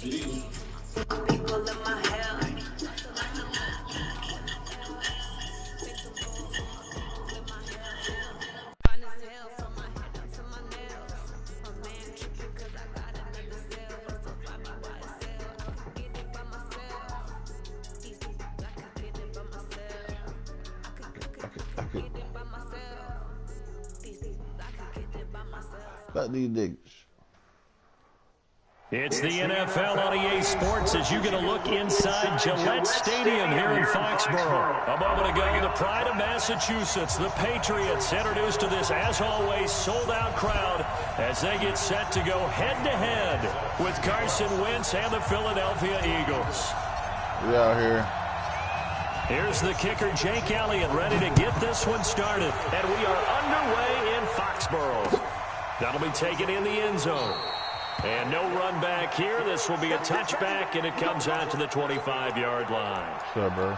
About these niggas. It's the NFL on EA Sports as you get a look inside Gillette Stadium here in Foxborough. A moment ago, the pride of Massachusetts, the Patriots, introduced to this, as always, sold-out crowd as they get set to go head-to-head with Carson Wentz and the Philadelphia Eagles. We out here. Here's the kicker, Jake Elliott, ready to get this one started. And we are underway in Foxborough. That'll be taken in the end zone. And no run back here. This will be a touchback, and it comes out to the 25-yard line. What's up, bro?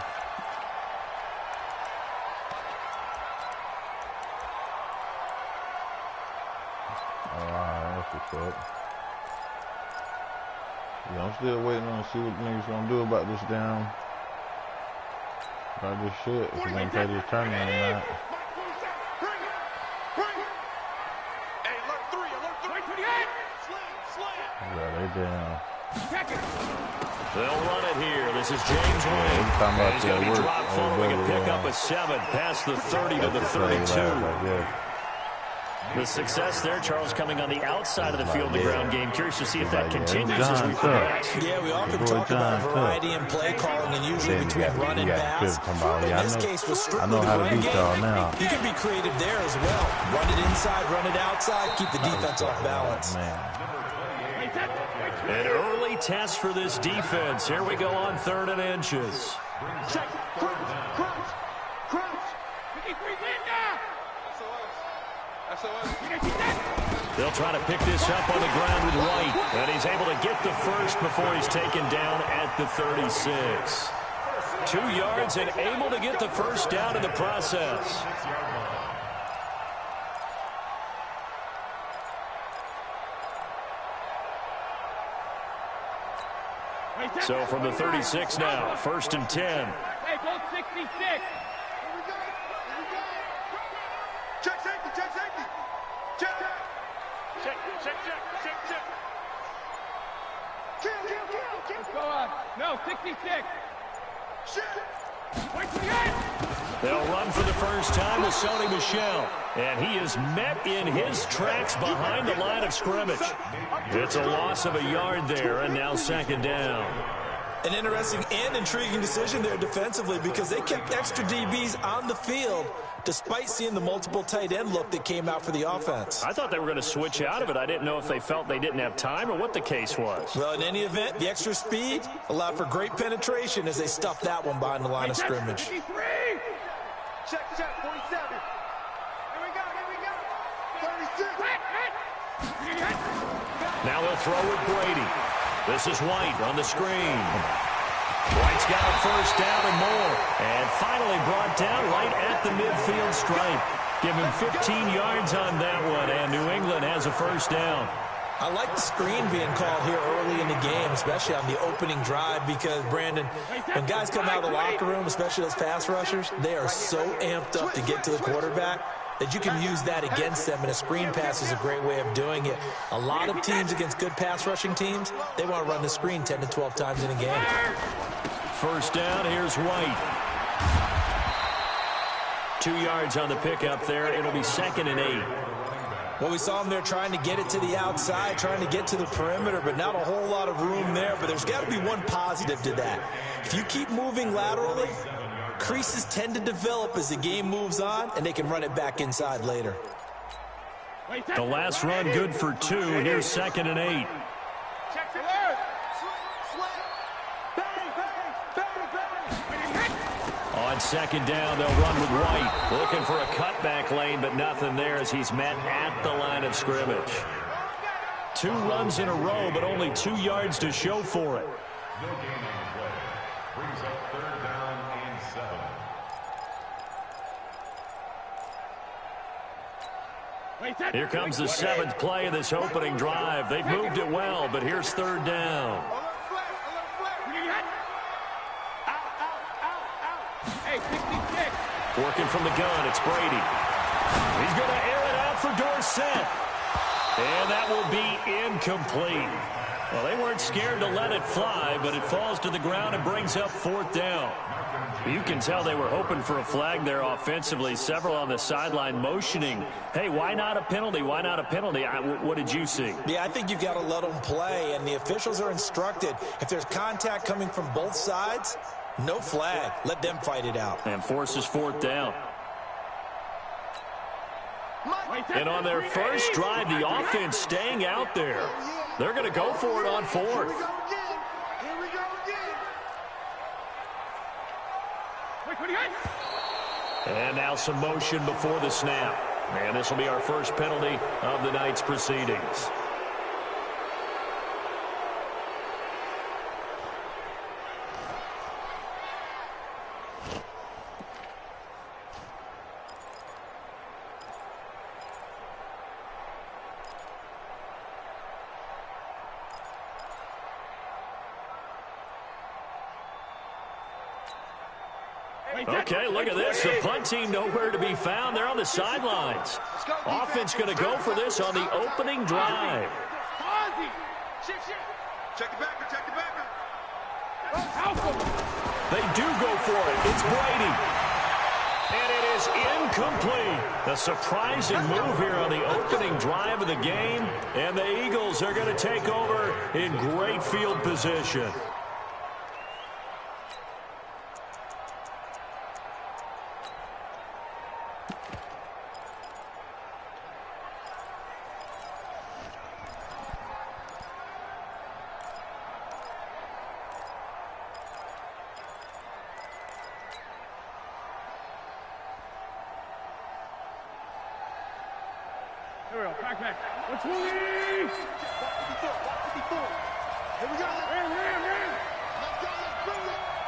Alright, that's what's up. Yeah, I'm still waiting on to see what the niggas gonna do about this shit. If we're gonna play this tournament or not. Yeah, they down. They'll run it here. This is James Wade. He's going to be dropped following a pickup of 7 past the 30 to the 32. The success there, Charles, coming on the outside of the field in the ground game. Curious to see if that continues as we progress. Yeah, we often talk about variety in play calling and usually between run and pass. But in this case, with strictly the run game, you can be creative there as well. Run it inside, run it outside, keep the defense off balance. An early test for this defense. Here we go on 3rd and inches. They'll try to pick this up on the ground with White. And he's able to get the first before he's taken down at the 36. 2 yards and able to get the first down in the process. So from the 36 now, 1st and 10. Hey, go 66. Check safety, check safety. Check. Kill. Go on. No, 66. Shit. Wait for the end. They'll run for the first time with Sony Michel. And he is met in his tracks behind the line of scrimmage. It's a loss of a yard there, and now 2nd down. An interesting and intriguing decision there defensively because they kept extra DBs on the field despite seeing the multiple tight end look that came out for the offense. I thought they were going to switch out of it. I didn't know if they felt they didn't have time or what the case was. Well, in any event, the extra speed allowed for great penetration as they stuffed that one behind the line of scrimmage. Check, 47. Here we go. 36. Now they'll throw with Brady. This is White on the screen. White's got a first down and more. And finally brought down right at the midfield stripe. Give him 15 yards on that one, and New England has a first down. I like the screen being called here early in the game, especially on the opening drive, because, Brandon, when guys come out of the locker room, especially those pass rushers, they are so amped up to get to the quarterback that you can use that against them, and a screen pass is a great way of doing it. A lot of teams against good pass rushing teams, they want to run the screen 10 to 12 times in a game. First down, here's White. 2 yards on the pickup there. It'll be 2nd and 8. Well, we saw them there trying to get it to the outside, trying to get to the perimeter, but not a whole lot of room there. But there's got to be one positive to that. If you keep moving laterally, creases tend to develop as the game moves on, and they can run it back inside later. The last run good for 2. Here's 2nd and 8. On 2nd down, they'll run with White. Looking for a cutback lane, but nothing there as he's met at the line of scrimmage. 2 runs in a row, but only 2 yards to show for it. No gain on the play. Brings up 3rd down and 7. Here comes the 7th play of this opening drive. They've moved it well, but here's 3rd down. Working from the gun, it's Brady. He's going to air it out for Dorsett. And that will be incomplete. Well, they weren't scared to let it fly, but it falls to the ground and brings up 4th down. You can tell they were hoping for a flag there offensively. Several on the sideline motioning, hey, why not a penalty? Why not a penalty? What did you see? Yeah, I think you've got to let them play, and the officials are instructed. If there's contact coming from both sides, no flag. Let them fight it out. And forces 4th down. And on their first drive, the offense staying out there. They're going to go for it on 4th. And now some motion before the snap. And this will be our first penalty of the night's proceedings. Okay, look at this. The punt team nowhere to be found. They're on the sidelines. Offense going to go for this on the opening drive. Check the backer, check the backer. They do go for it. It's Brady. And it is incomplete. A surprising move here on the opening drive of the game. And the Eagles are going to take over in great field position. Here we go. Back. Let's move. Here we go. Ram.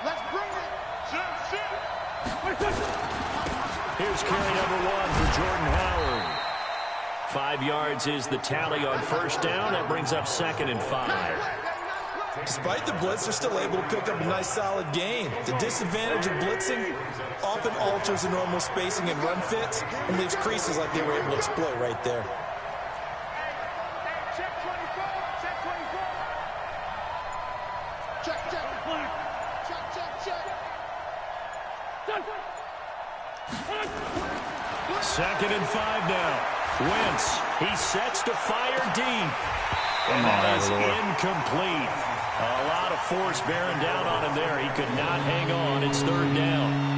Let's bring it. Sit. Here's carry number 1 for Jordan Howard. 5 yards is the tally on first down. That brings up 2nd and 5. Despite the blitz, they're still able to pick up a nice, solid gain. The disadvantage of blitzing often alters the normal spacing and run fits and leaves creases like they were able to exploit right there. Check 24. Check 24. Check. 2nd and 5 now. Wentz, he sets to fire deep. And that is incomplete. A lot of force bearing down on him there. He could not hang on. It's 3rd down.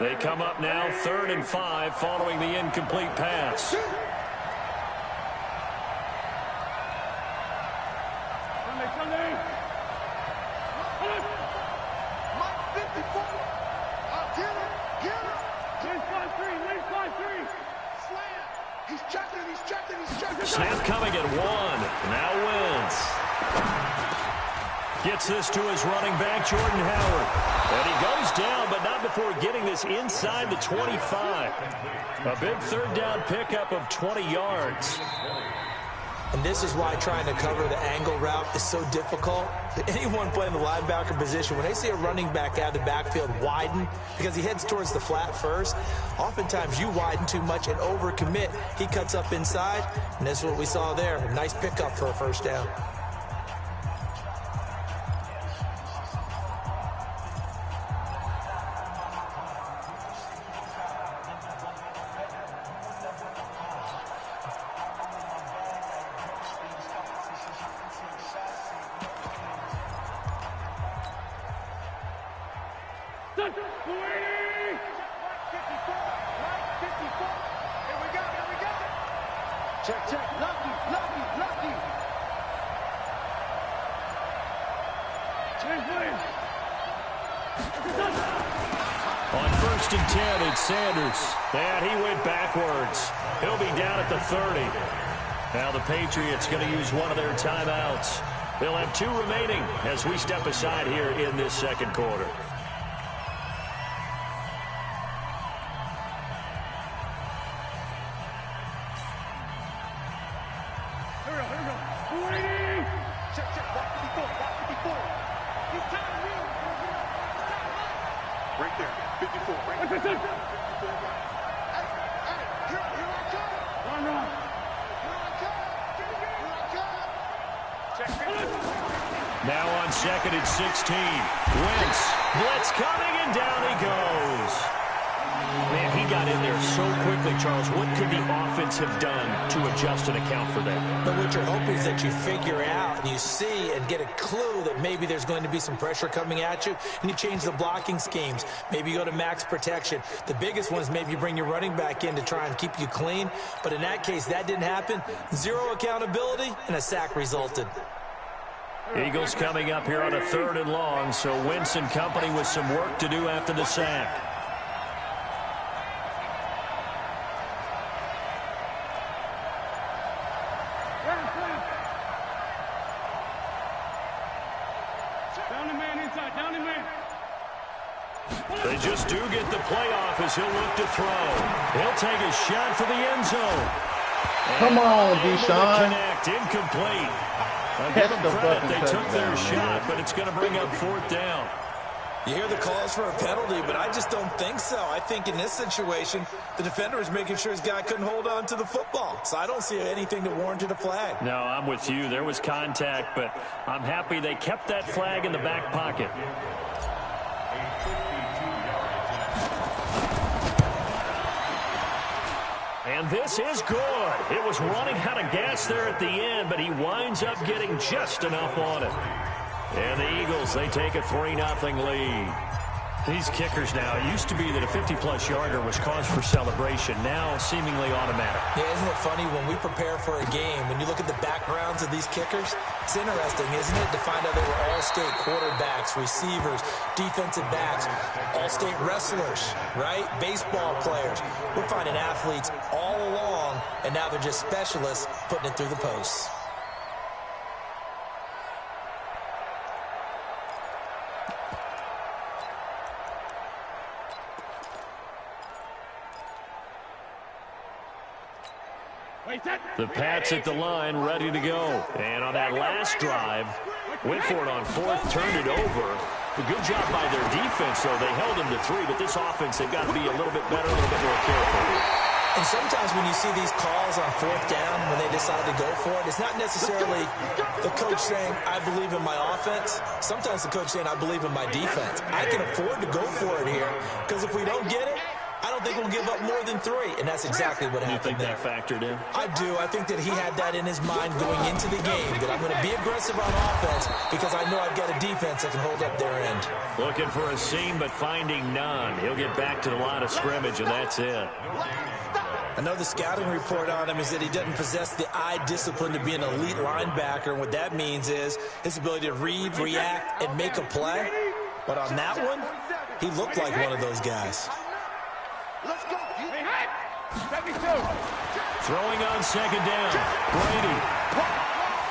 They come up now 3rd and 5 following the incomplete pass. Sunday. Mike 54. Get him. Lane 5-3. Slam. He's checking. Snap coming at 1. Now Wentz. Gets this to his running back, Jordan Howard. And he goes down, but not before getting this inside the 25. A big 3rd down pickup of 20 yards. And this is why trying to cover the angle route is so difficult. Anyone playing the linebacker position, when they see a running back out of the backfield widen because he heads towards the flat first, oftentimes you widen too much and overcommit. He cuts up inside, and that's what we saw there. A nice pickup for a 1st down. Check. Lucky. On 1st and 10, it's Sanders. And he went backwards. He'll be down at the 30. Now the Patriots going to use one of their timeouts. They'll have 2 remaining as we step aside here in this second quarter. Right there, 54. Right there. Now on 2nd and 16. Wentz. Blitz coming, and down he goes. Man, he got in there so quickly, Charles. What could the offense have done to adjust and account for that? But what you're hoping is that you figure out and you see and get a clue that maybe there's going to be some pressure coming at you, and you change the blocking schemes. Maybe you go to max protection. The biggest one is maybe you bring your running back in to try and keep you clean. But in that case, that didn't happen. 0 accountability, and a sack resulted. Eagles coming up here on a 3rd and long, so Wentz and company with some work to do after the sack. They just do get the play off as he'll look to throw. He'll take a shot for the end zone. Come on, Deshaun. Connect, incomplete. Give them credit, they took their shot, but it's going to bring up 4th down. You hear the calls for a penalty, but I just don't think so. I think in this situation, the defender is making sure his guy couldn't hold on to the football. So I don't see anything that warranted a flag. No, I'm with you. There was contact, but I'm happy they kept that flag in the back pocket. And this is good. It was running out of gas there at the end, but he winds up getting just enough on it. And the Eagles, they take a 3-0 lead. These kickers now, it used to be that a 50-plus yarder was cause for celebration. Now, seemingly automatic. Yeah, isn't it funny when we prepare for a game, when you look at the backgrounds of these kickers, it's interesting, isn't it, to find out they were all-state quarterbacks, receivers, defensive backs, all-state wrestlers, right? Baseball players. We're finding athletes all along, and now they're just specialists putting it through the posts. The Pats at the line, ready to go. And on that last drive, went for it on 4th, turned it over. A good job by their defense, though. They held them to 3, but this offense, they've got to be a little bit better, a little bit more careful. And sometimes when you see these calls on 4th down, when they decide to go for it, it's not necessarily the coach saying, I believe in my offense. Sometimes the coach saying, I believe in my defense. I can afford to go for it here, because if we don't get it, I don't think we'll give up more than 3, and that's exactly what happened there. You think that factored in? I do. I think that he had that in his mind going into the game, that I'm going to be aggressive on offense because I know I've got a defense that can hold up their end. Looking for a seam, but finding none. He'll get back to the line of scrimmage, and that's it. Another scouting report on him is that he doesn't possess the eye discipline to be an elite linebacker, and what that means is his ability to read, react, and make a play. But on that one, he looked like one of those guys. Let's go. Hey, 72. Throwing on 2nd down. Brady.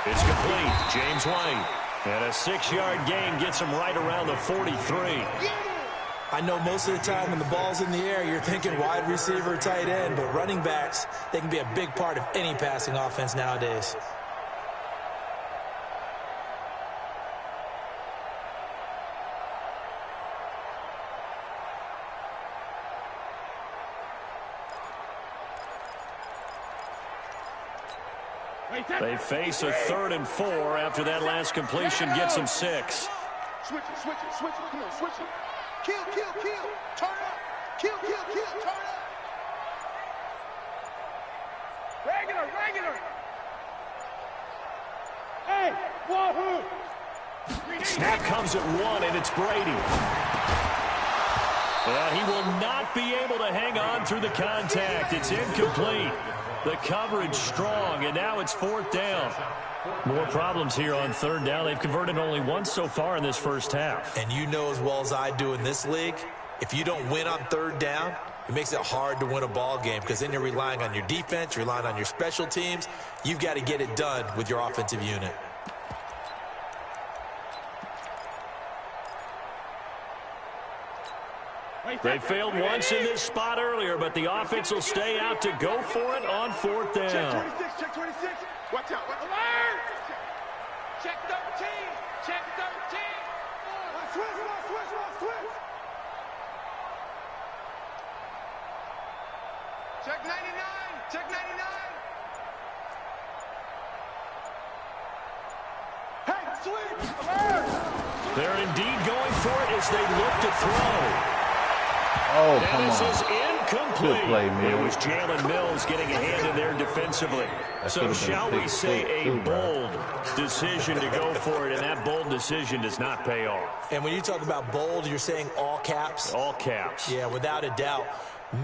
It's complete. James White. And a 6-yard gain gets him right around the 43. I know most of the time when the ball's in the air, you're thinking wide receiver, tight end, but running backs, they can be a big part of any passing offense nowadays. They face a 3rd and 4 after that last completion gets them 6. Switch it. Come on, switch it. Kill. Turn up. Kill. Turn up. Regular. Hey, wahoo. Snap comes at 1, and it's Brady. And he will not be able to hang on through the contact. It's incomplete. The coverage strong, and now it's 4th down. More problems here on 3rd down. They've converted only once so far in this first half. And you know as well as I do in this league, if you don't win on 3rd down, It makes it hard to win a ball game because then you're relying on your defense, you're relying on your special teams. You've got to get it done with your offensive unit. They failed once in this spot earlier, but the offense will stay out to go for it on 4th down. Check 26, check 26. Watch out. Alert! Check 13, check 13. Switch. Check 99, check 99. Hey, switch! Alert! They're indeed going for it as they look to throw. Oh, And come this on. is incomplete. Good play, It Mills. was Jalen Mills getting a hand in there defensively. So could've been shall a we big say pick a too, bro. bold decision to go for it, and that bold decision does not pay off. And when you talk about bold, you're saying all caps? All caps. Yeah, without a doubt.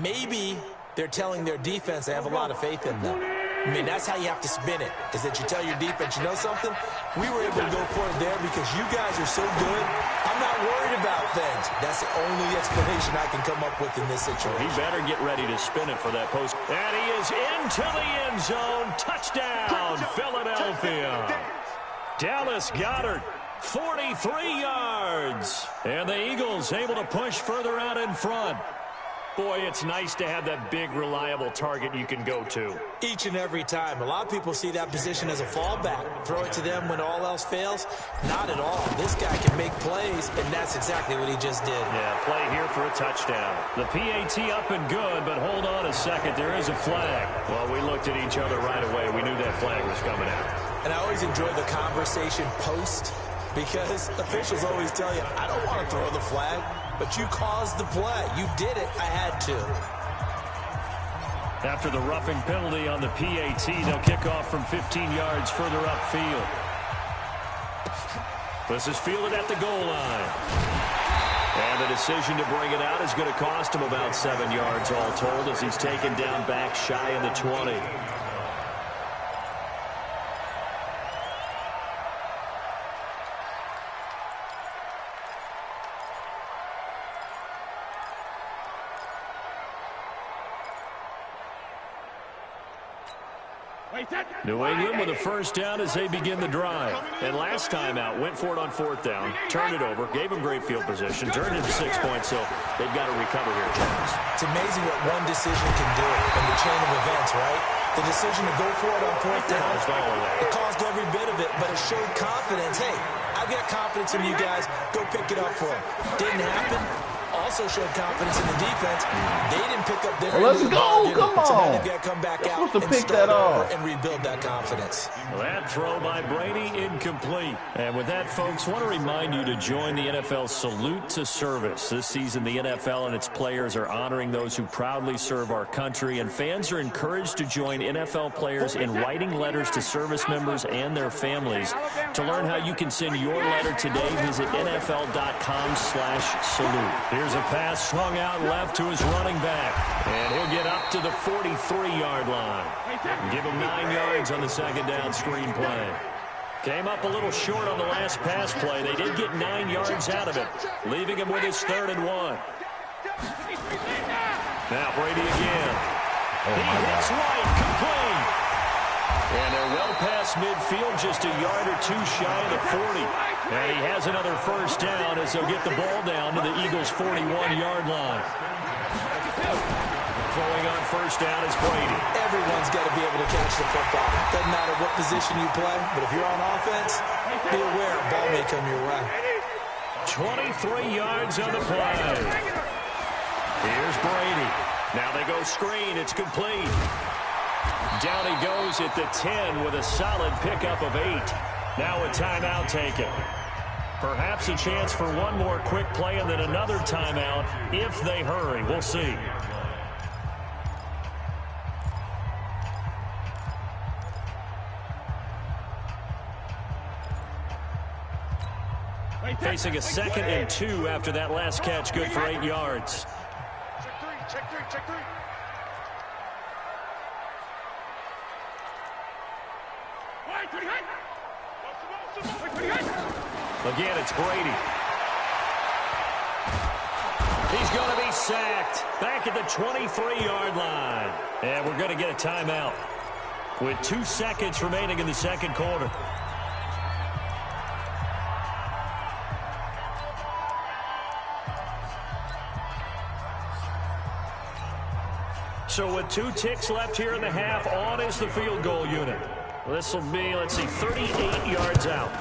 Maybe they're telling their defense they have a lot of faith in them. I mean, that's how you have to spin it, is that you tell your defense, you know something? We were able to go for it there because you guys are so good. I'm not worried about things. That's the only explanation I can come up with in this situation. He better get ready to spin it for that post. And he is into the end zone. Touchdown, Philadelphia. Dallas Goedert, 43 yards. And the Eagles able to push further out in front. Boy, it's nice to have that big, reliable target you can go to. Each and every time. A lot of people see that position as a fallback. Throw it to them when all else fails. Not at all. This guy can make plays, and that's exactly what he just did. Yeah, play here for a touchdown. The PAT up and good, but hold on a second. There is a flag. Well, we looked at each other right away. We knew that flag was coming out. And I always enjoy the conversation post because officials always tell you, I don't want to throw the flag, but you caused the play. You did it. I had to. After the roughing penalty on the PAT, they'll kick off from 15 yards further upfield. This is fielded at the goal line. And the decision to bring it out is going to cost him about 7 yards all told as he's taken down back shy of the 20. New England with a first down as they begin the drive. And last time out, went for it on 4th down, turned it over, gave them great field position, turned it into 6 points, so they've got to recover here, Charles. It's amazing what one decision can do in the chain of events, right? The decision to go for it on 4th down, it caused every bit of it, but it showed confidence. Hey, I've got confidence in you guys. Go pick it up for them. Didn't happen. Also showed confidence in the defense. They didn't pick up their Let's go. Come on. So now they've got to come back out and pick start that over off and rebuild that confidence. Well, that throw by Brady incomplete. And with that, folks, I want to remind you to join the NFL Salute to Service. This season, the NFL and its players are honoring those who proudly serve our country, and fans are encouraged to join NFL players in writing letters to service members and their families. To learn how you can send your letter today, visit NFL.com/salute. Here's a pass swung out left to his running back. And he'll get up to the 43-yard line. Give him 9 yards on the second down screen play. Came up a little short on the last pass play. They did get 9 yards out of it, leaving him with his 3rd and 1. Now Brady again. He hits right, complete. And they're well past midfield, just a yard or two shy of the 40. And he has another first down as they'll get the ball down to the Eagles' 41-yard line. Throwing on first down is Brady. Everyone's got to be able to catch the football. Doesn't matter what position you play, but if you're on offense, be aware a ball may come your way. 23 yards on the play. Here's Brady. Now they go screen. It's complete. Down he goes at the 10 with a solid pickup of 8. Now a timeout taken. Perhaps a chance for one more quick play and then another timeout if they hurry. We'll see. Facing a 2nd and 2 after that last catch, good for 8 yards. Check three, check three. Again, it's Brady. He's going to be sacked back at the 23-yard line. And we're going to get a timeout with 2 seconds remaining in the second quarter. So with 2 ticks left here in the half, on is the field goal unit. This will be, let's see, 38 yards out.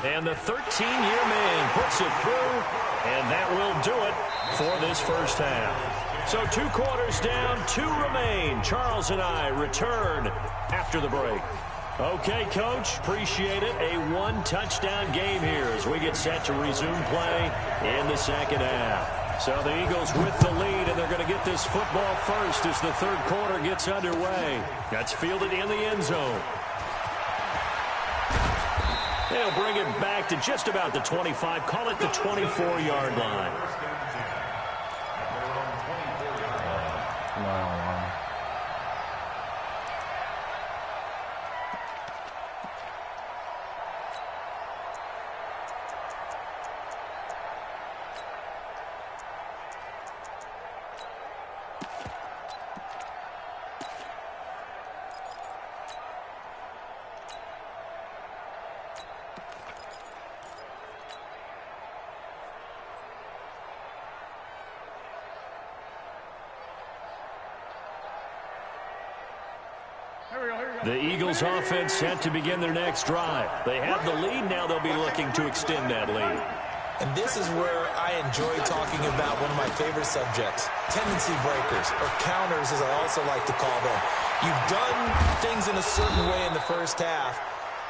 And the 13-year man puts it through, and that will do it for this first half. So 2 quarters down, 2 remain. Charles and I return after the break. Okay, Coach, appreciate it. A 1-touchdown game here as we get set to resume play in the second half. So the Eagles with the lead, and they're going to get this football first as the third quarter gets underway. That's fielded in the end zone. They'll bring it back to just about the 25, call it the 24-yard line. The Eagles offense set to begin their next drive. They have the lead. Now they'll be looking to extend that lead. And this is where I enjoy talking about one of my favorite subjects, tendency breakers, or counters as I also like to call them. You've done things in a certain way in the first half,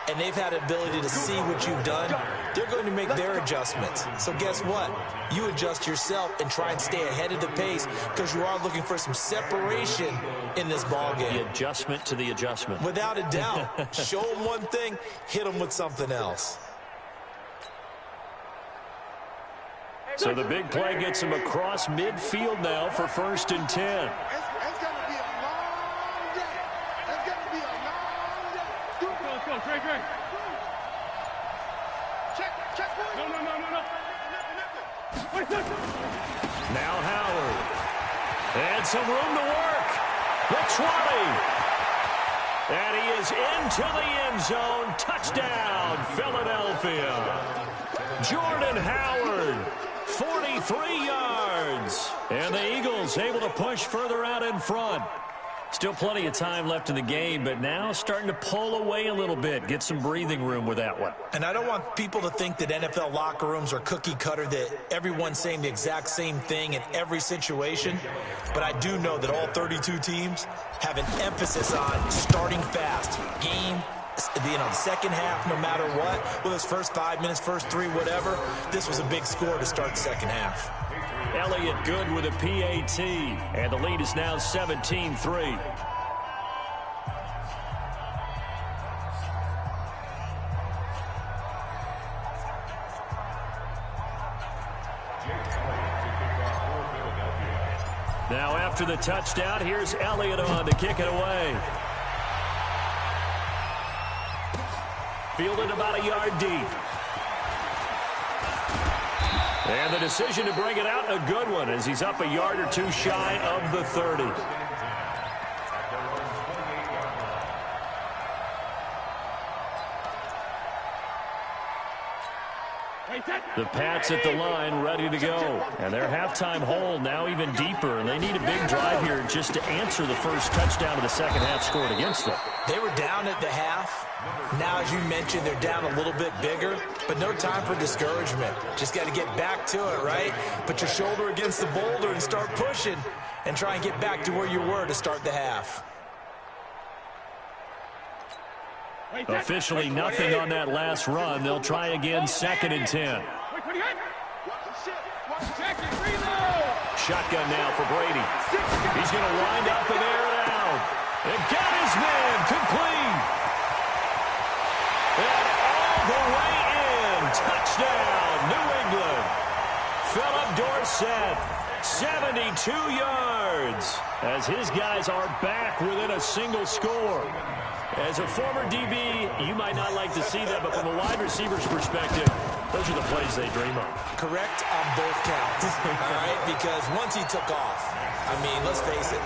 and they've had the ability to see what you've done. They're going to make their adjustments. So guess what? You adjust yourself and try and stay ahead of the pace because you are looking for some separation in this ballgame. The adjustment to the adjustment. Without a doubt. Show them one thing, hit them with something else. So the big play gets him across midfield now for 1st and 10. It's going to be a long day. It's going to be a long day. Let's go, Trey. Check. No. Now Howard. And some room to work. The 20. And he is into the end zone. Touchdown, Philadelphia. Jordan Howard, 43 yards. And the Eagles able to push further out in front. Still plenty of time left in the game, but now starting to pull away a little bit. Get some breathing room with that one. And I don't want people to think that NFL locker rooms are cookie cutter, that everyone's saying the exact same thing in every situation. But I do know that all 32 teams have an emphasis on starting fast. Game, the second half, no matter what, whether it's first 5 minutes, first 3, whatever, this was a big score to start the second half. Elliott Good with a PAT, and the lead is now 17-3. Now after the touchdown, here's Elliott on to kick it away. Fielded about a yard deep. And the decision to bring it out, a good one, as he's up a yard or 2 shy of the 30. The Pats at the line ready to go. And their halftime hole now even deeper. And they need a big drive here just to answer the first touchdown of the second half scored against them. They were down at the half. Now, as you mentioned, they're down a little bit bigger, but no time for discouragement. Just got to get back to it, right? Put your shoulder against the boulder and start pushing and try and get back to where you were to start the half. Officially nothing on that last run. They'll try again, 2nd and 10. Shotgun now for Brady. He's going to wind up and air it out. And got his man complete. And all the way in. Touchdown, New England. Philip Dorsett, 72 yards. As his guys are back within a single score. As a former DB, you might not like to see that, but from a wide receiver's perspective, Those are the plays they dream of. Correct on both counts, all right? Because once he took off, I mean, let's face it,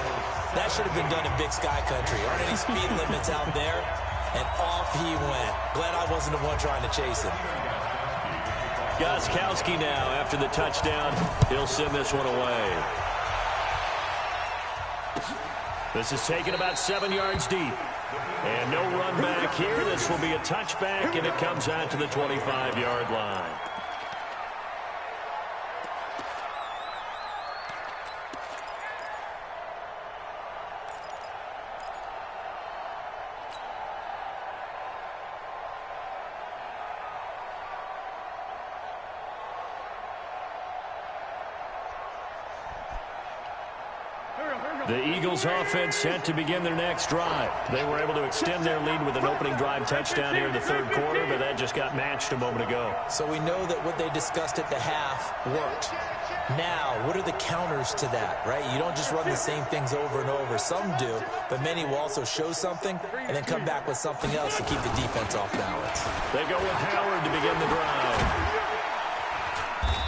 that should have been done in Big Sky Country. Aren't any speed limits out there? And off he went. Glad I wasn't the one trying to chase him. Gostkowski now after the touchdown. He'll send this one away. This is taken about 7 yards deep. And no run back here. This will be a touchback, and it comes out to the 25-yard line. The Eagles offense set to begin their next drive. They were able to extend their lead with an opening drive touchdown here in the third quarter, but that just got matched a moment ago. So we know that what they discussed at the half worked. Now, what are the counters to that, right? You don't just run the same things over and over. Some do, but many will also show something and then come back with something else to keep the defense off balance. They go with Howard to begin the drive.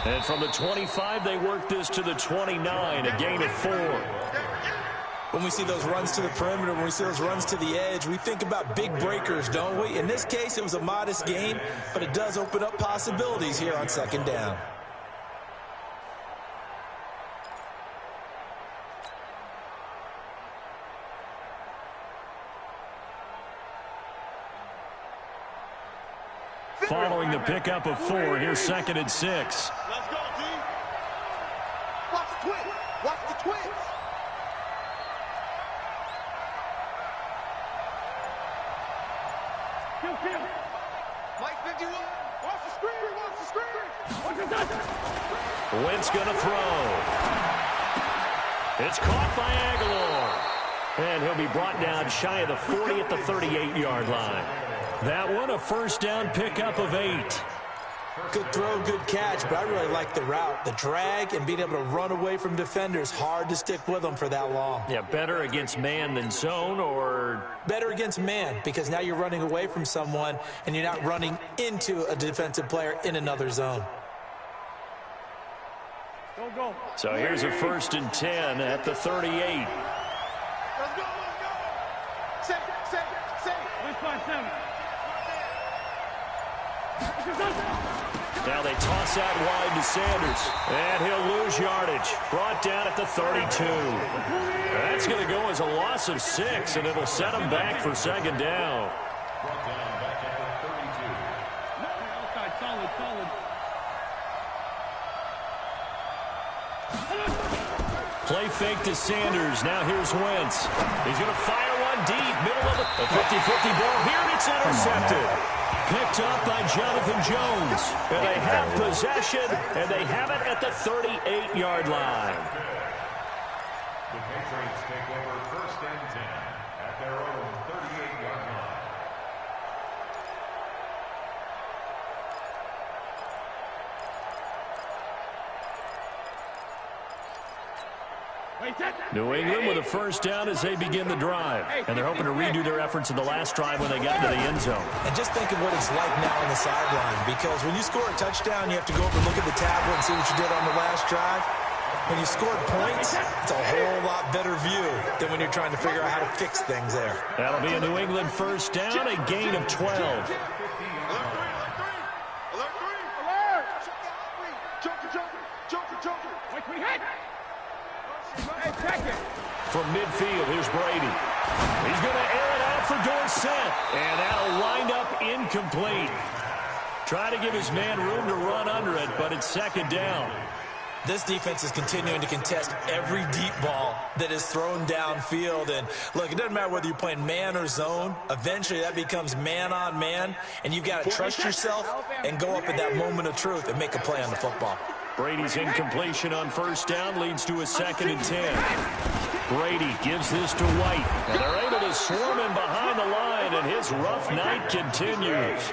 And from the 25, they work this to the 29, a gain of 4. When we see those runs to the perimeter, when we see those runs to the edge, we think about big breakers, don't we? In this case, it was a modest gain, but it does open up possibilities here on second down. Following the pickup of 4, here's 2nd and 6. Let's go, D. Watch the twist. Watch the twist. Kill. Mike 51. Watch the screen. Watch the screen. Watch the touch. Wentz gonna throw. It's caught by Aguilar. And he'll be brought down shy of the 40 at the 38-yard line. That one, a first down pickup of 8. Good throw, good catch, but I really like the route. The drag and being able to run away from defenders, hard to stick with them for that long. Yeah, better against man than zone, or? Better against man, because now you're running away from someone and you're not running into a defensive player in another zone. Go. So here's a 1st and 10 at the 38. Let's go. Safe. 157. Now they toss out wide to Sanders, and he'll lose yardage. Brought down at the 32. That's going to go as a loss of 6, and it'll set him back for 2nd down. Brought down back at the 32. Solid. Play fake to Sanders. Now here's Wentz. He's going to fire one deep. Middle of the 50-50 ball here, and it's intercepted. Picked up by Jonathan Jones. And they have possession, and they have it at the 38-yard line. The Patriots take over 1st and 10 at their own 38-yard line. New England with a first down as they begin the drive. And they're hoping to redo their efforts in the last drive when they got into the end zone. And just think of what it's like now on the sideline, because when you score a touchdown, you have to go over and look at the tablet and see what you did on the last drive. When you scored points, it's a whole lot better view than when you're trying to figure out how to fix things there. That'll be a New England first down, a gain of 12. Alert 3. Joker. Wait, we hit. From midfield, here's Brady. He's going to air it out for Dorsett. And that'll wind up incomplete. Try to give his man room to run under it, but it's 2nd down. This defense is continuing to contest every deep ball that is thrown downfield. And look, it doesn't matter whether you're playing man or zone. Eventually, that becomes man on man. And you've got to trust yourself and go up at that moment of truth and make a play on the football. Brady's incompletion on first down leads to a 2nd and 10. Brady gives this to White. And they're able to swarm him behind the line, and his rough night continues.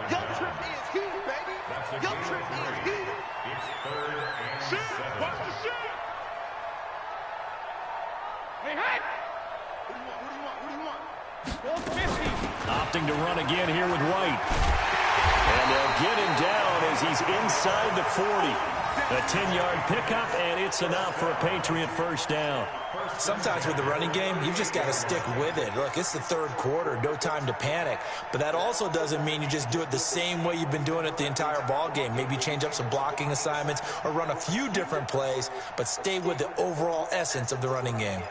Young Trip is here, baby. Young Trip is here. It's 3rd and 7. Watch the shit. Hey, hey. What do you want? 450. Opting to run again here with White. And they'll get him down as he's inside the 40. A 10-yard pickup, and it's enough for a Patriot first down. Sometimes with the running game, you've just got to stick with it. Look, it's the third quarter, no time to panic. But that also doesn't mean you just do it the same way you've been doing it the entire ball game. Maybe change up some blocking assignments or run a few different plays, but stay with the overall essence of the running game.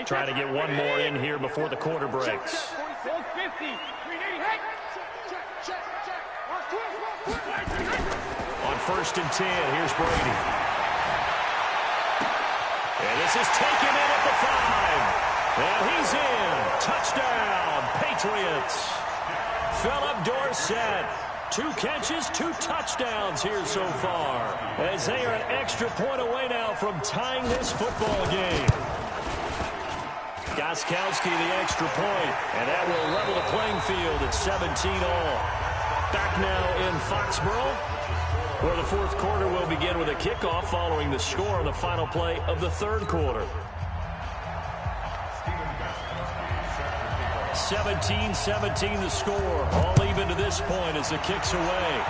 Trying to get one more in here before the quarter breaks. On 1st and 10, here's Brady. And this is taken in at the 5. And he's in. Touchdown, Patriots. Philip Dorsett. 2 catches, 2 touchdowns here so far, as they are an extra point away now from tying this football game. Gostkowski the extra point, and that will level the playing field at 17-all. Back now in Foxborough, where the fourth quarter will begin with a kickoff following the score on the final play of the third quarter. 17-17 the score, all even to this point as the kick's away.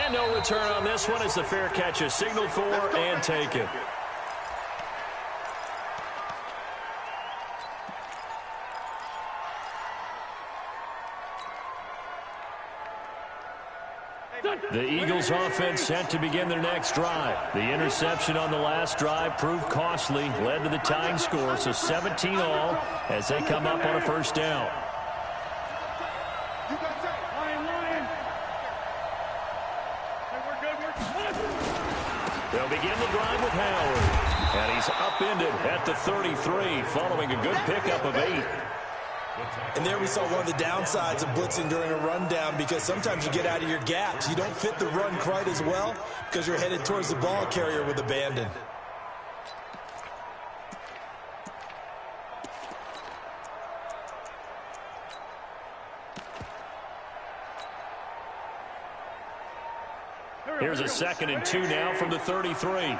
And no return on this one as the fair catch is signaled for and taken. The Eagles offense set to begin their next drive. The interception on the last drive proved costly, led to the tying score, so 17-all as they come up on a first down. They'll begin the drive with Howard, and he's upended at the 33 following a good pickup of 8. And there we saw one of the downsides of blitzing during a rundown, because sometimes you get out of your gaps. You don't fit the run quite as well because you're headed towards the ball carrier with abandon. Here's a 2nd and 2 now from the 33.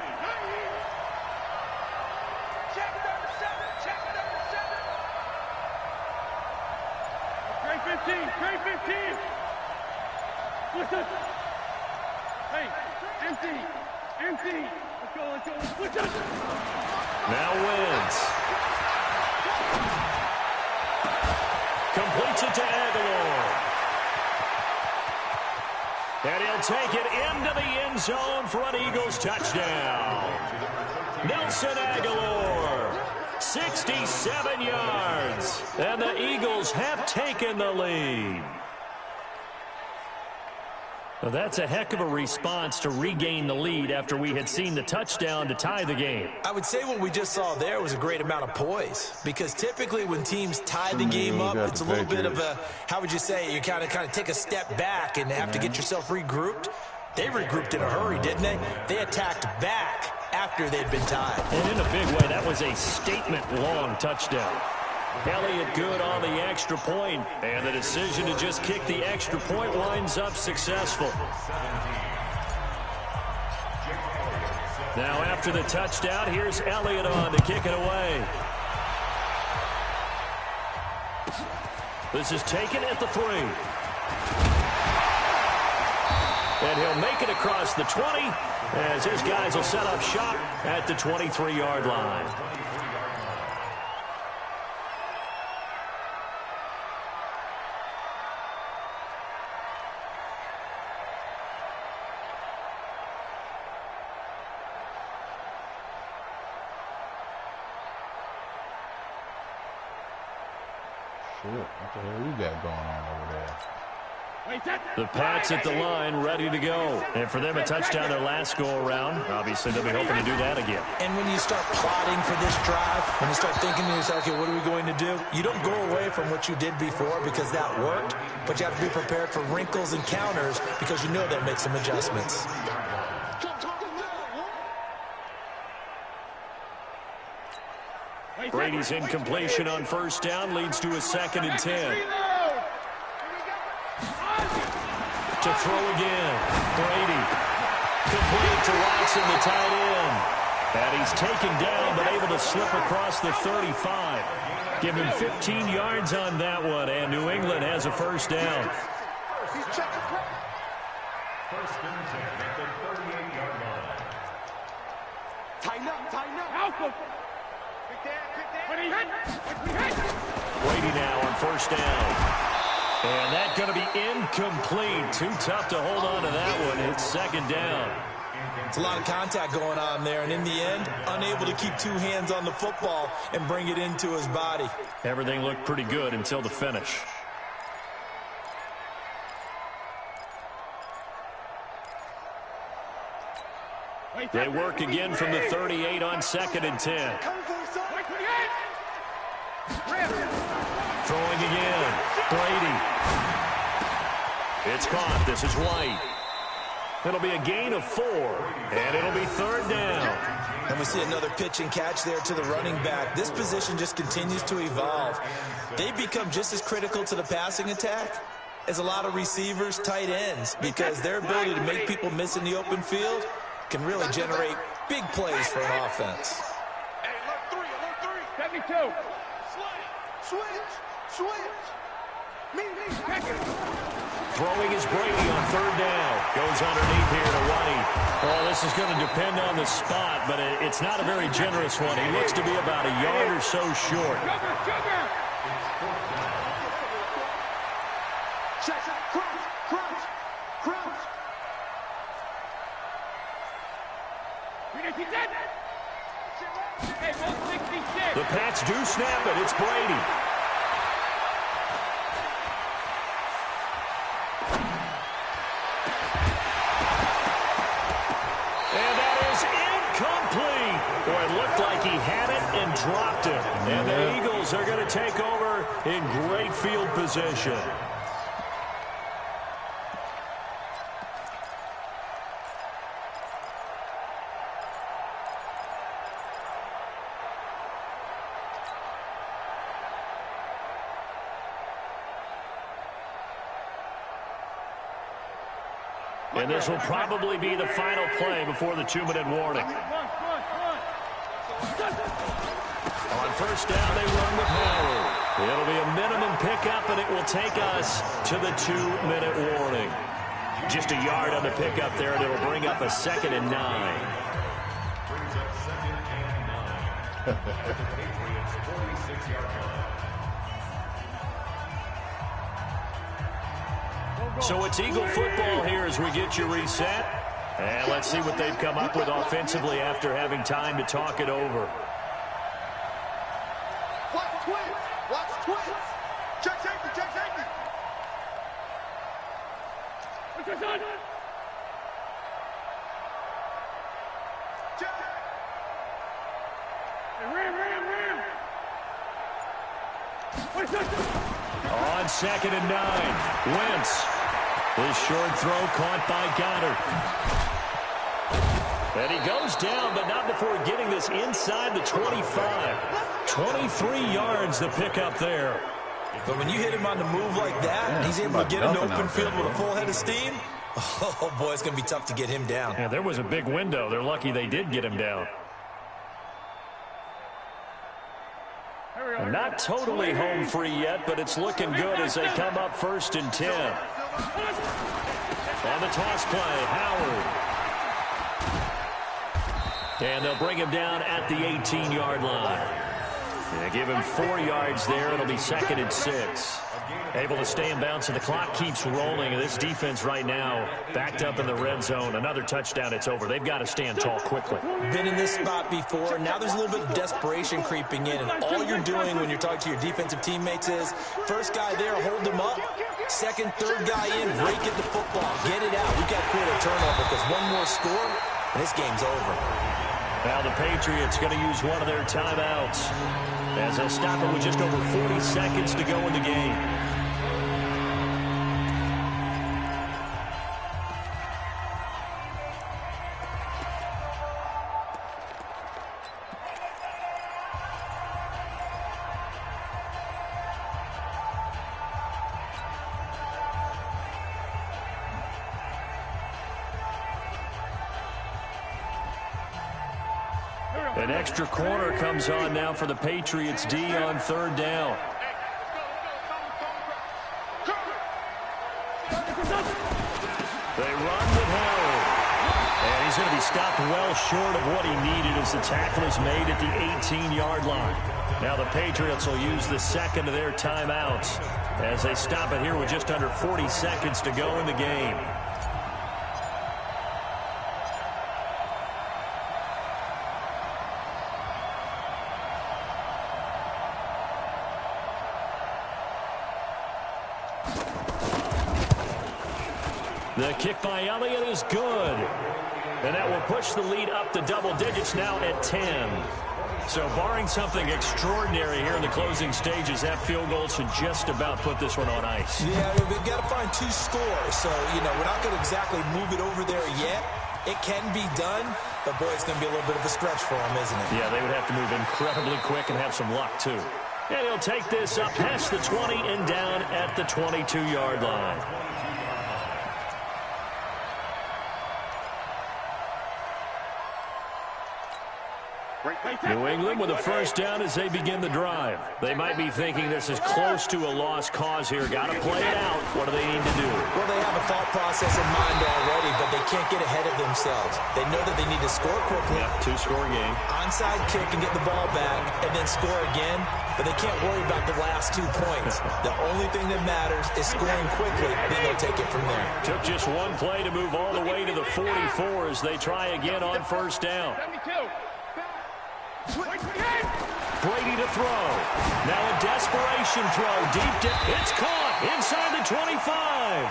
Hey, empty. Let's go. Now wins. Completes it to Aguilar. And he'll take it into the end zone for an Eagles touchdown. Nelson Aguilar, 67 yards. And the Eagles have taken the lead. Well, that's a heck of a response to regain the lead after we had seen the touchdown to tie the game. I would say what we just saw there was a great amount of poise, because typically when teams tie the game up, it's a little bit of a, how would you say, you kind of take a step back and have to get yourself regrouped. They regrouped in a hurry, didn't they? They attacked back after they'd been tied. And in a big way, that was a statement-long touchdown. Elliott good on the extra point, and the decision to just kick the extra point winds up successful. Now after the touchdown, here's Elliott on to kick it away. This is taken at the 3. And he'll make it across the 20 as his guys will set up shop at the 23-yard line. What the hell you got going on over there? The Pats at the line ready to go. And for them, a touchdown their last go-around. Obviously, they'll be hoping to do that again. And when you start plotting for this drive, when you start thinking to yourself, okay, what are we going to do? You don't go away from what you did before because that worked, but you have to be prepared for wrinkles and counters because you know they'll make some adjustments. Brady's incompletion on first down leads to a 2nd and 10. To throw again. Brady. Complete to Watson, the tight end. And he's taken down, but able to slip across the 35. Give him 15 yards on that one, and New England has a first down. First and 10 at the 38-yard line. Tighten up, tighten up. Alpha. Brady now on first down. And that's going to be incomplete. Too tough to hold on to that one. It's second down. It's a lot of contact going on there, and in the end, unable to keep two hands on the football and bring it into his body. Everything looked pretty good until the finish. They work again from the 38 on second and 10. Throwing again. Brady. It's caught. This is White. It'll be a gain of 4, and it'll be third down. And we see another pitch and catch there to the running back. This position just continues to evolve. They become just as critical to the passing attack as a lot of receivers, tight ends, because their ability to make people miss in the open field can really generate big plays for an offense. Hey, alert 3, 72. Switch. Me. Throwing is Brady on third down. Goes underneath here to White. Well, this is going to depend on the spot, but it's not a very generous one. He looks to be about a yard or so short. Check. Crouch. The Pats do snap it. It's Brady. And that is incomplete. Boy, it looked like he had it and dropped it. And the Eagles are going to take over in great field position. And this will probably be the final play before the 2-minute warning. On first down, they run with Howard. It'll be a minimum pickup, and it will take us to the 2-minute warning. Just a yard on the pickup there, and it'll bring up a 2nd and 9. Brings up 2nd and 9. At the Patriots' 46-yard line. So it's Eagle football here as we get you reset. And let's see what they've come up with offensively after having time to talk it over. Watch twins. Check safety. What's your son? Check. Ram. What's that? On 2nd and 9, Wentz. His short throw caught by Goddard. And he goes down, but not before getting this inside the 25. 23 yards the pickup there. But when you hit him on the move like that, and he's able to get into open field with a full head of steam, oh, boy, it's going to be tough to get him down. Yeah, there was a big window. They're lucky they did get him down. And not totally home free yet, but it's looking good as they come up 1st and 10. On the toss play, Howard. And they'll bring him down at the 18-yard line. They give him 4 yards there. It'll be 2nd and 6. Able to stay in bounds, and the clock keeps rolling. This defense right now backed up in the red zone. Another touchdown, it's over. They've got to stand tall quickly. Been in this spot before. Now there's a little bit of desperation creeping in, and all you're doing when you're talking to your defensive teammates is first guy there, hold him up. Second, third guy in, break it the football. Get it out. We've got to create a turnover because one more score, and this game's over. Now the Patriots going to use one of their timeouts as they'll stop it with just over 40 seconds to go in the game. An extra corner comes on now for the Patriots D on 3rd down. They run with Howard. And he's going to be stopped well short of what he needed as the tackle is made at the 18-yard line. Now the Patriots will use the second of their timeouts as they stop it here with just under 40 seconds to go in the game. The kick by Elliott is good. And that will push the lead up to double digits now at 10. So barring something extraordinary here in the closing stages, that field goal should just about put this one on ice. Yeah, we've got to find 2 scores. So, we're not going to exactly move it over there yet. It can be done, but, boy, it's going to be a little bit of a stretch for them, isn't it? Yeah, they would have to move incredibly quick and have some luck, too. And he'll take this up past the 20 and down at the 22-yard line. New England with a first down as they begin the drive. They might be thinking this is close to a lost cause here. Got to play it out. What do they need to do? Well, they have a thought process in mind already, but they can't get ahead of themselves. They know that they need to score quickly. Yep, 2-score game. Onside kick and get the ball back and then score again, but they can't worry about the last 2 points. The only thing that matters is scoring quickly, then they'll take it from there. Took just one play to move all the way to the 44 as they try again on first down. 72. Brady to throw. Now a desperation throw. Deep it's caught inside the 25.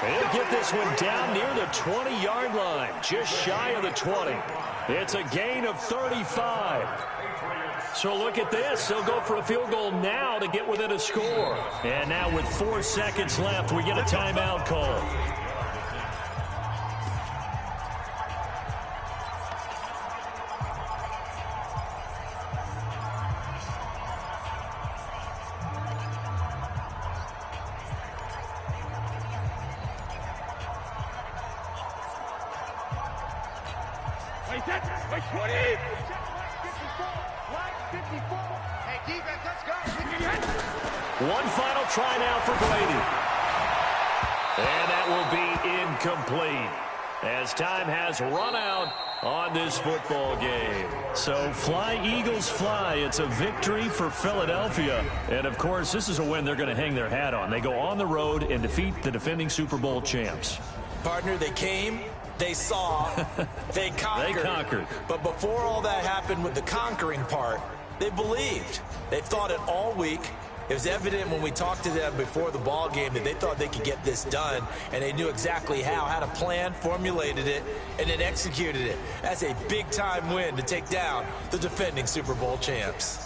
He'll get this one down near the 20-yard line, just shy of the 20. It's a gain of 35. So look at this. They'll go for a field goal now to get within a score. And now with 4 seconds left, we get a timeout call. Wait, 20. Hey, defense, let's go. One final try now for Brady. And that will be incomplete as time has run out on this football game. So fly, Eagles, fly. It's a victory for Philadelphia. And, of course, this is a win they're going to hang their hat on. They go on the road and defeat the defending Super Bowl champs. Partner, they came, they saw, they conquered. They conquered. But before all that happened with the conquering part, they believed. They thought it all week. It was evident when we talked to them before the ball game that they thought they could get this done, and they knew exactly how, had a plan, formulated it, and then executed it. That's a big-time win to take down the defending Super Bowl champs.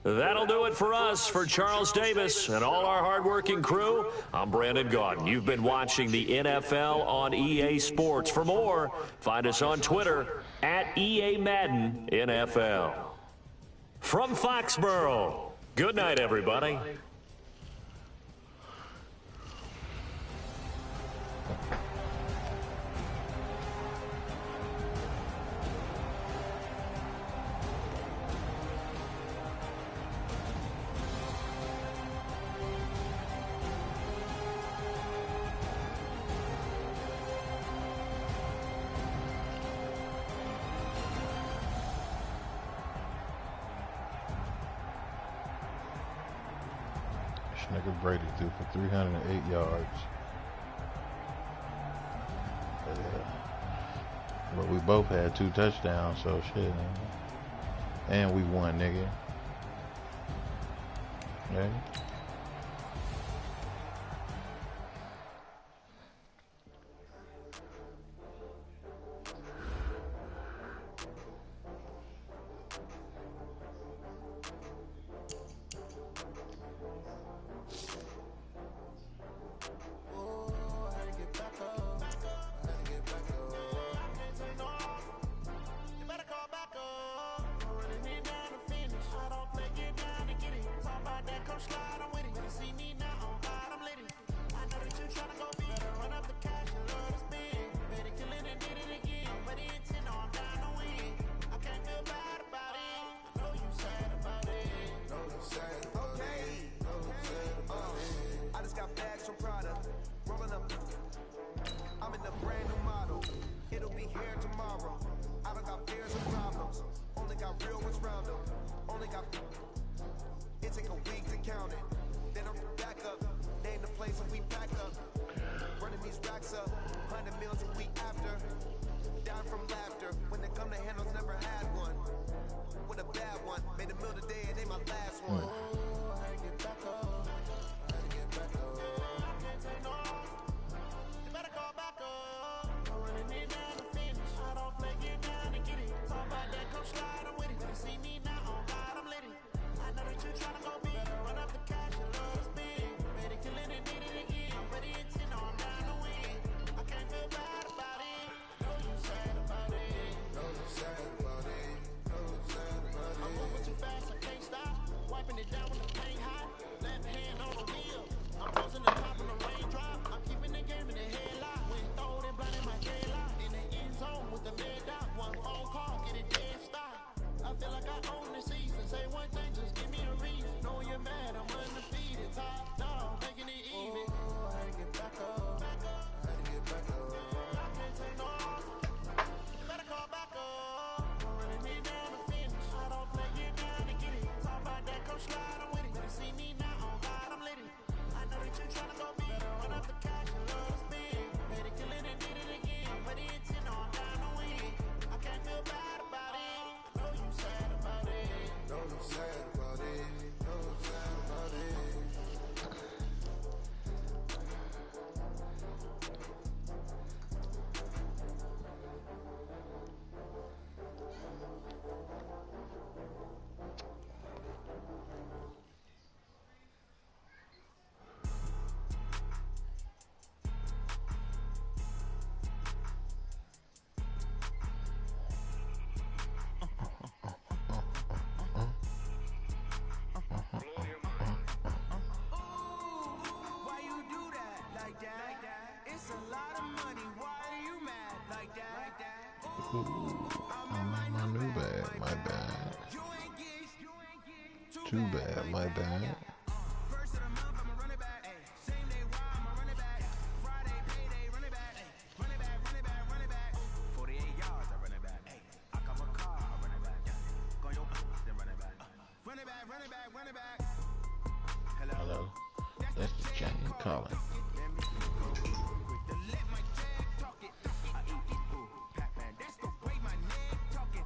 That'll do it for us. For Charles Davis and all our hardworking crew, I'm Brandon Gaudin. You've been watching the NFL on EA Sports. For more, find us on Twitter at EA Madden NFL. From Foxborough, good night, everybody. Nigga Brady threw for 308 yards. But we both had 2 touchdowns, so shit. Man. And we won, nigga. Yeah. Oh, I had to get back up. in a brand new model. It'll be here tomorrow. I don't got fears or problems. Only got real ones round them. Only got. It take a week to count it. Then I'm back up. Name the place and we pack up. Running these racks up. 100 meals a week after. Down from laughter. When they come to handles, never had one. With a bad one. Made a meal today and ain't my last one. I had to get back up. I had to get back up. I can't take no loss. You better call back up. I'm running it down to finish. I don't play, get down and get it. Talk about that, come slide, I'm with it. Better see me now, oh God, I'm lit it. I know that you tryna go big. Better run up the cash and love to spin. Better kill it and did it again. I'm ready to 10, no, I'm down to win. I can't feel bad about it. No, you sad about it. No, you sad about it. No, you sad about it. I'm moving too fast, I can't stop. Wiping it down with the paint hot. Left hand on the wheel. I'm closing the top of the raindrop. I'm keeping the game in the headlock. When throwed and blinding my headlock. In the end zone with the mid dot. One phone call, get it dead stop. I feel like I own the season. Say one thing, just give me a reason. Know you're mad, I'm undefeated. Top dog, making it even. Oh, I had to get back up. I had to get back up. I can't take no loss. You better call back up. I'm running it down to finish. I don't play, get down to get it. Talk about that, come slide, I'm with it. Better see me now, oh God, I'm lit it. I know that you tryna go big. Better run up the cash and love to spin. Better kill it and did it again. I'm ready to 10, no, I'm down to win. I can't feel bad about it. Know you sad about it. Know you sad about it. Know you sad about it. Why you do that like that? It's a lot of money. Why are you mad like that? I'm in my new bag. My bad. You ain't get Too bad. My bad. First of the month, I'ma run it back. Same day, why I'ma run it back. Friday, payday, run it back. Run it back, run it back, run it back. 48 yards, I run it back. I come a car, I run it back. Go your then run it back. Run it back, run it back, run it back. Hello. That's the giant calling. Let my check talk it. I eat it, ooh, Pac-Man. That's the way my neck talking.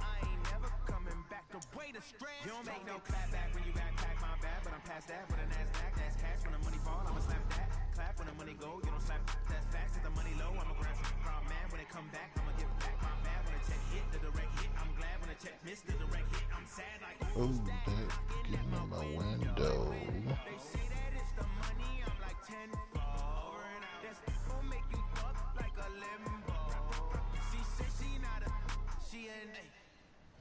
I ain't never coming back. The way the stress. You don't make no clap back when you backpack my bad, but I'm past that with a NASDAQ. That's cash when the money fall, I'ma slap that. Clap when the money go, you don't slap. That's facts. If the money low, I'ma grab some from man. When it come back, I'ma give back my bad. When the check hit, the direct hit. I'm glad when the check missed the direct hit. I'm sad like Oh, that getting in my window. they say that it's the money. I'm like 10 for. That's gon' make you fuck like a limbo. She said she not a, she an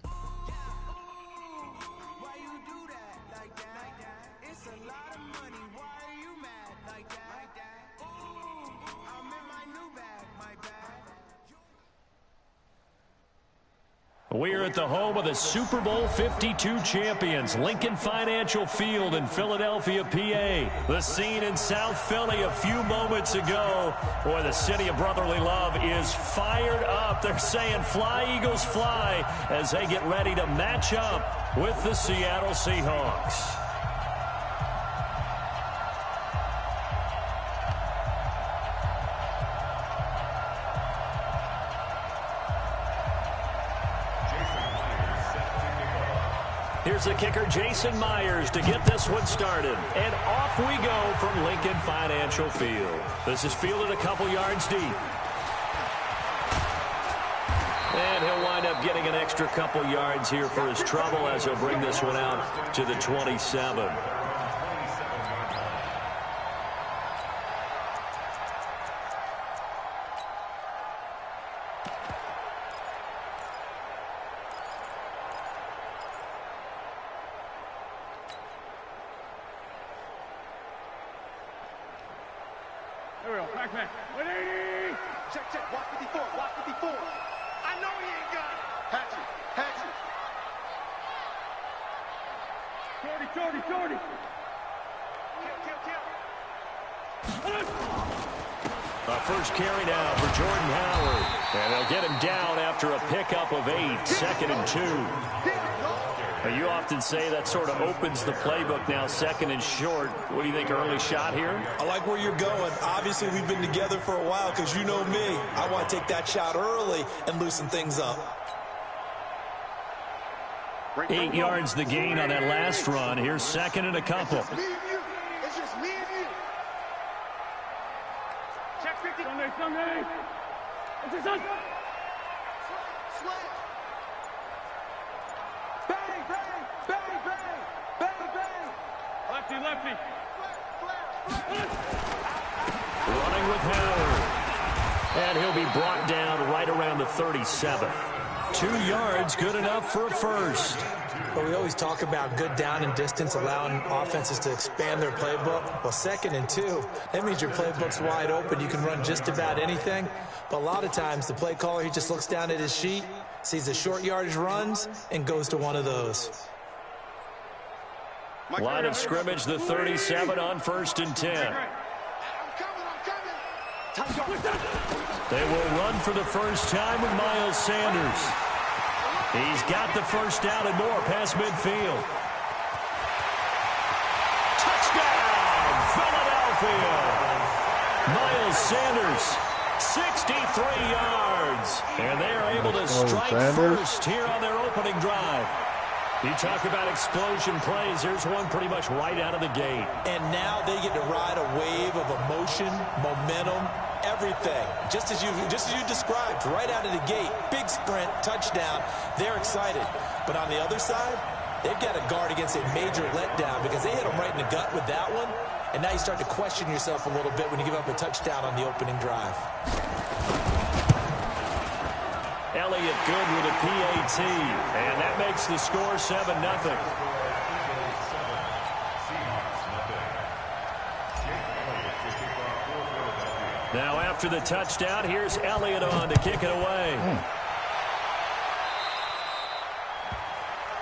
ooh, why you do that like that? It's a lot of money. Why are you mad like that? Ooh, I'm in my new bag, my bad. We're at the home of the Super Bowl 52 champions, Lincoln Financial Field in Philadelphia, PA. The scene in South Philly a few moments ago. Boy, the city of brotherly love is fired up. They're saying, fly, Eagles, fly, as they get ready to match up with the Seattle Seahawks. Here's the kicker, Jason Myers, to get this one started. And off we go from Lincoln Financial Field. This is fielded a couple yards deep. And he'll wind up getting an extra couple yards here for his trouble as he'll bring this one out to the 27. There we go. Back. 180. Check. Watch 54. Watch 54. I know he ain't got it. Hatch it. 40. Kill. A first carry now for Jordan Howard. And they'll get him down after a pickup of 8, 2nd and 2. Now, you often say that sort of opens the playbook now, 2nd and short. What do you think, early shot here? I like where you're going. Obviously, we've been together for a while because you know me. I want to take that shot early and loosen things up. 8 yards the gain on that last run. Here's 2nd and a couple. It's just me and you. Check 50. Sunday. It's just us. Slam. Bang, bang, bang, bang, bang, bang. Lefty, lefty. Running with Howard. And he'll be brought down right around the 37. 2 yards, good enough for a first. But we always talk about good down and distance, allowing offenses to expand their playbook. Well, 2nd and 2, that means your playbook's wide open. You can run just about anything. But a lot of times, the play caller, he just looks down at his sheet, sees the short yardage runs, and goes to one of those. Line of scrimmage, the 37 on 1st and 10. They will run for the first time with Miles Sanders. He's got the first down and more past midfield. Touchdown, Philadelphia! Miles Sanders, 63 yards. And they are able to strike first here on their opening drive. You talk about explosion plays. Here's one pretty much right out of the gate. And now they get to ride a wave of emotion, momentum, everything. Just as you described, right out of the gate. Big sprint, touchdown. They're excited. But on the other side, they've got to guard against a major letdown because they hit them right in the gut with that one. And now you start to question yourself a little bit when you give up a touchdown on the opening drive. Elliott good with a PAT, and that makes the score 7-0. Now after the touchdown, here's Elliott on to kick it away.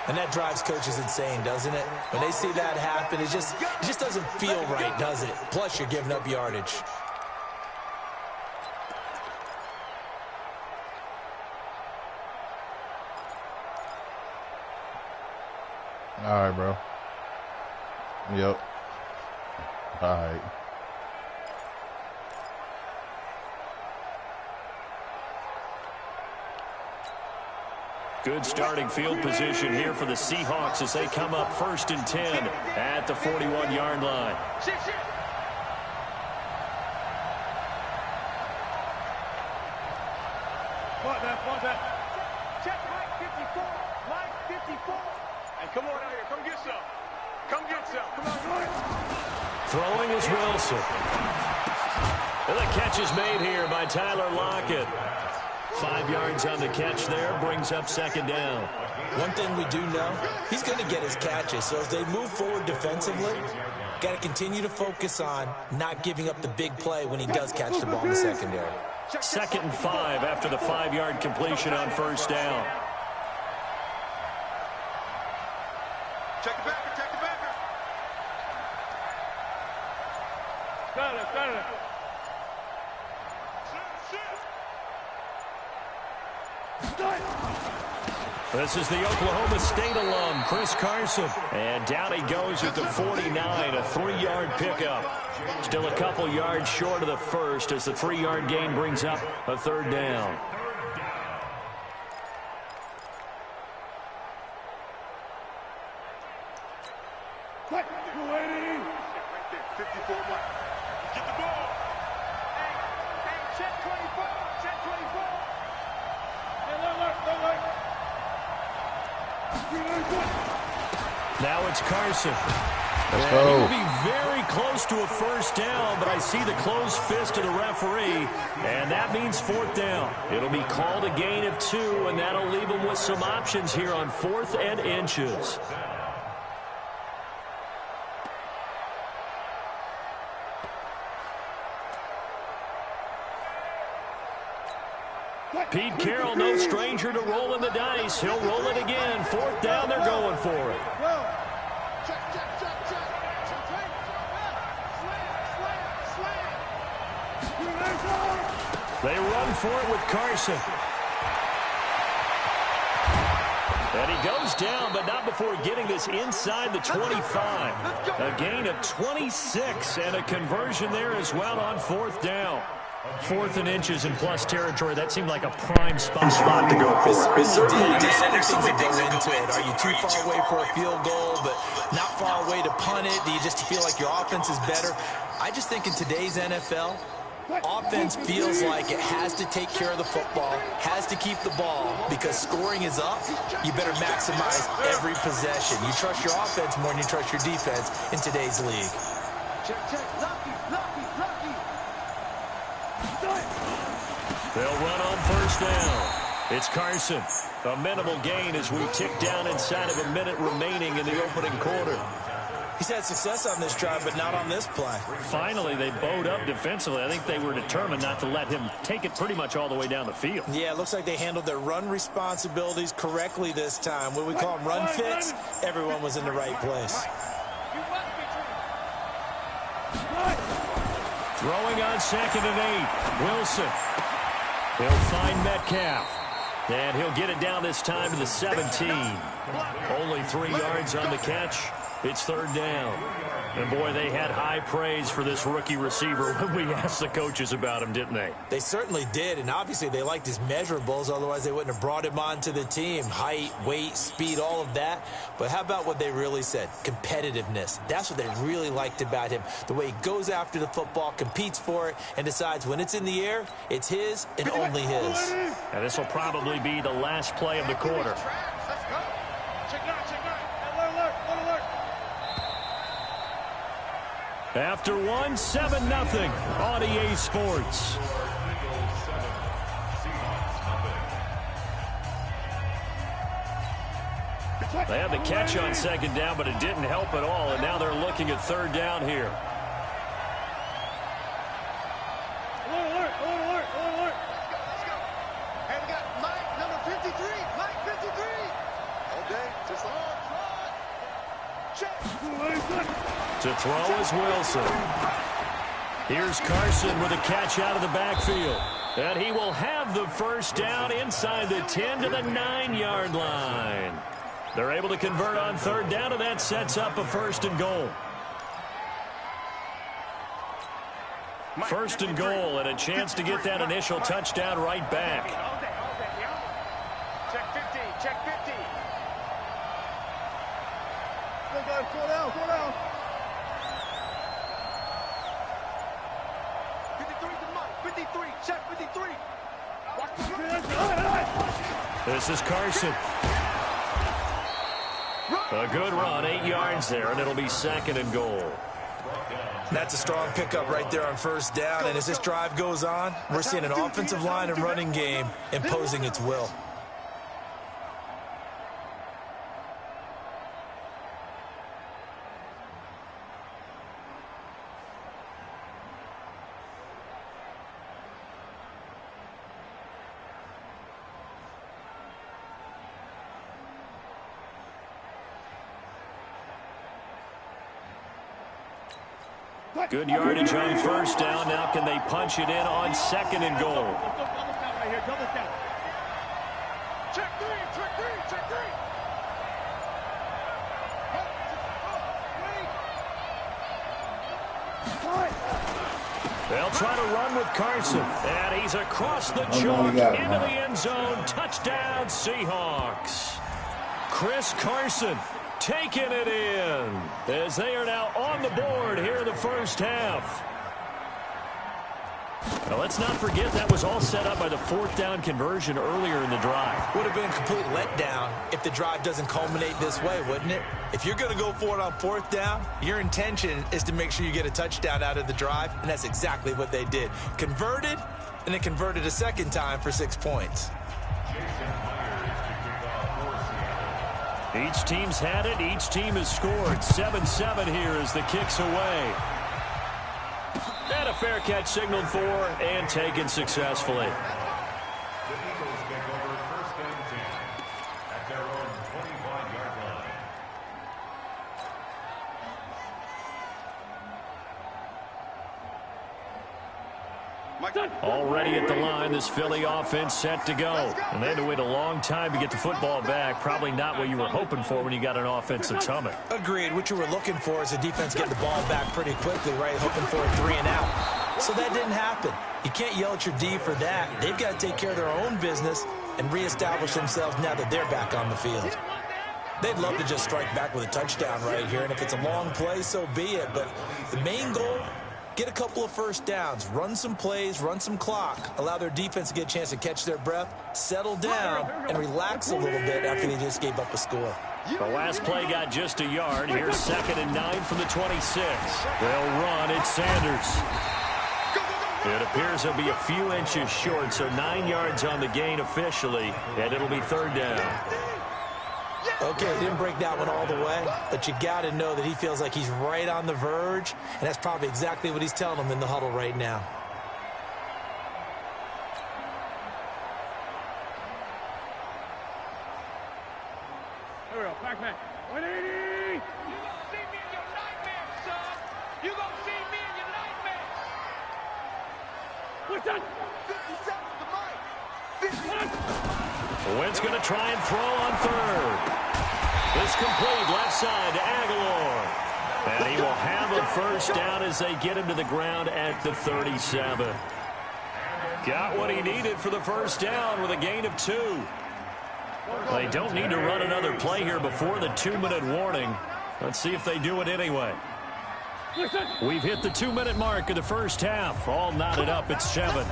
And that drives coaches insane, doesn't it? When they see that happen, it just doesn't feel right, does it? Plus, you're giving up yardage. All right, bro. Yep. All right. Good starting field position here for the Seahawks as they come up 1st and 10 at the 41-yard line. Check Mike 54. Mike 54. Hey, come on out here. Come get some. Come get some. Come on. Throwing is Wilson. And the catch is made here by Tyler Lockett. 5 yards on the catch there, brings up 2nd down. One thing we do know, he's going to get his catches. So as they move forward defensively, got to continue to focus on not giving up the big play when he does catch the ball in the secondary. 2nd and 5 after the 5-yard completion on 1st down. Check the backer. Check the backer. Got it. This is the Oklahoma State alum, Chris Carson. And down he goes at the 49, a 3-yard pickup. Still a couple yards short of the first as the 3-yard gain brings up a 3rd down. Right there, 54 Mike. Get the ball. Hey, check 24. Check 24. Hey, look. Now it's Carson. Let's He will go. be very close to a first down, but I see the closed fist of the referee, and that means 4th down. It'll be called a gain of 2, and that'll leave them with some options here on 4th and inches. Pete Carroll, no stranger to rolling the dice. He'll roll it again. 4th down, they're going for it. Check. Slam. They run for it with Carson. And he goes down, but not before getting this inside the 25. A gain of 26 and a conversion there as well on 4th down. 4th and inches in plus territory. That seemed like a prime spot to go for it. There's so many things that go into it. Are you too far away for a field goal, but not far away to punt it? Do you just feel like your offense is better? I just think in today's NFL, offense feels like it has to take care of the football, has to keep the ball, because scoring is up. You better maximize every possession. You trust your offense more than you trust your defense in today's league. Check, check. Lucky, lucky, lucky. They'll run on 1st down. It's Carson. A minimal gain as we tick down inside of a minute remaining in the opening quarter. He's had success on this drive, but not on this play. Finally, they bowed up defensively. I think they were determined not to let him take it pretty much all the way down the field. Yeah, it looks like they handled their run responsibilities correctly this time. What we call them run fits, everyone was in the right place. Throwing on 2nd and 8. Wilson. He'll find Metcalf. And he'll get it down this time to the 17. Only 3 yards on the catch. It's 3rd down. And, boy, they had high praise for this rookie receiver when we asked the coaches about him, didn't they? They certainly did, and obviously they liked his measurables. Otherwise, they wouldn't have brought him onto the team. Height, weight, speed, all of that. But how about what they really said? Competitiveness. That's what they really liked about him. The way he goes after the football, competes for it, and decides when it's in the air, it's his and only his. And this will probably be the last play of the quarter. Let's go. Check it out, check it out. Alert, alert, alert. After 1, 7-0 on EA Sports. They had the catch on 2nd down, but it didn't help at all, and now they're looking at 3rd down here. Alert, alert, alert, alert, alert. Let's go. And we got Mike, number 53. Mike, 53. Okay, just on. Check. To throw is Wilson. Here's Carson with a catch out of the backfield. And he will have the 1st down inside the 10 to the 9-yard line. They're able to convert on 3rd down, and that sets up a 1st and goal. 1st and goal, and a chance to get that initial touchdown right back. Check 50, check 50. Go, guys, go down, go down. 53 to Mike, 53, check 53. Watch the This is Carson. A good run, 8 yards there, and it'll be 2nd and goal. That's a strong pickup right there on 1st down, and as this drive goes on, we're seeing an offensive line and running game imposing its will. Good yardage on 1st down. Now can they punch it in on 2nd and goal? Double down right here, double down. Check 3, check 3, check 3. They'll try to run with Carson. And he's across the chalk into the end zone. Touchdown, Seahawks. Chris Carson taking it in as they are now on the board here in the 1st half. Now, let's not forget that was all set up by the 4th down conversion earlier in the drive. Would have been a complete letdown if the drive doesn't culminate this way, wouldn't it? If you're going to go for it on 4th down, your intention is to make sure you get a touchdown out of the drive, and that's exactly what they did. Converted, and then converted a 2nd time for 6 points. Each team's had it. Each team has scored. 7-7 here as the kick's away. And a fair catch signaled for and taken successfully. The Eagles take over 1st and 10 at their own 25-yard line. Already at the line, this Philly offense set to go. And they had to wait a long time to get the football back. Probably not what you were hoping for when you got an offense that's humming. Agreed. What you were looking for is the defense getting the ball back pretty quickly, right? Hoping for a 3 and out. So that didn't happen. You can't yell at your D for that. They've got to take care of their own business and reestablish themselves now that they're back on the field. They'd love to just strike back with a touchdown right here, and if it's a long play, so be it. But the main goal, get a couple of first downs, run some plays, run some clock, allow their defense to get a chance to catch their breath, settle down, and relax a little bit after they just gave up a score. The last play got just a yard. Here's 2nd and 9 from the 26. They'll run. It's Sanders. It appears they'll be a few inches short, so 9 yards on the gain officially, and it'll be 3rd down. Okay, didn't break that one all the way, but you got to know that he feels like he's right on the verge, and that's probably exactly what he's telling them in the huddle right now. Here we go, back. 180! You gonna see me in your nightmare, son! You gonna see me in your nightmare! What's that? 50 seconds to Mike! 50! Wentz going to try and throw on 3rd. This complete left side to Aguilar. And he will have a first down as they get him to the ground at the 37. Got what he needed for the first down with a gain of 2. They don't need to run another play here before the 2-minute warning. Let's see if they do it anyway. We've hit the 2-minute mark of the first half. All knotted up at 7.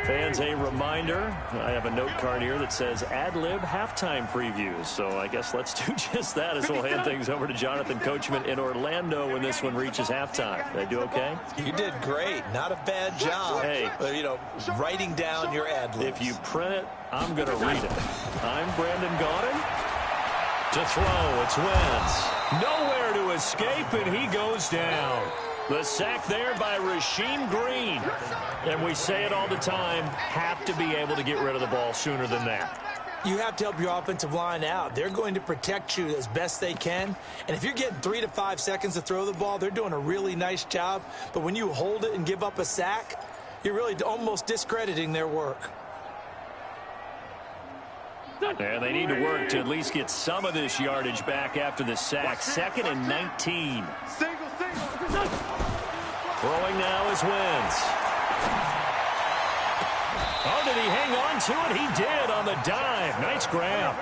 Fans, a reminder, I have a note card here that says ad-lib halftime previews. So I guess let's do just that as we'll hand things over to Jonathan Coachman in Orlando when this one reaches halftime. Did I do okay? You did great. Not a bad job. Hey. Writing down your ad-libs. If you print it, I'm going to read it. I'm Brandon Gaudin. To throw, it's Wentz. Nowhere to escape, and he goes down. The sack there by Rasheem Green. And we say it all the time, have to be able to get rid of the ball sooner than that. You have to help your offensive line out. They're going to protect you as best they can. And if you're getting 3 to 5 seconds to throw the ball, they're doing a really nice job. But when you hold it and give up a sack, you're really almost discrediting their work. And they need to work to at least get some of this yardage back after the sack. 2nd and 19. Throwing now is Wentz. Oh, did he hang on to it? He did on the dive. Nice grab.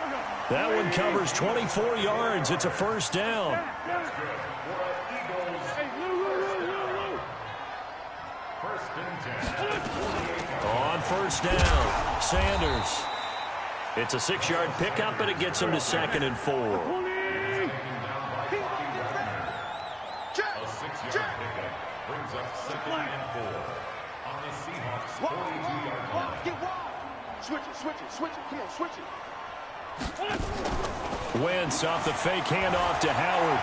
That one covers 24 yards. It's a first down. On first down, Sanders. It's a 6-yard pickup, but it gets him to 2nd and 4. A 6-yard pickup brings up 2nd and 4 on the Seahawks 42-yard line. Get wild! Switch it. Come on, switch it. Wentz off the fake handoff to Howard.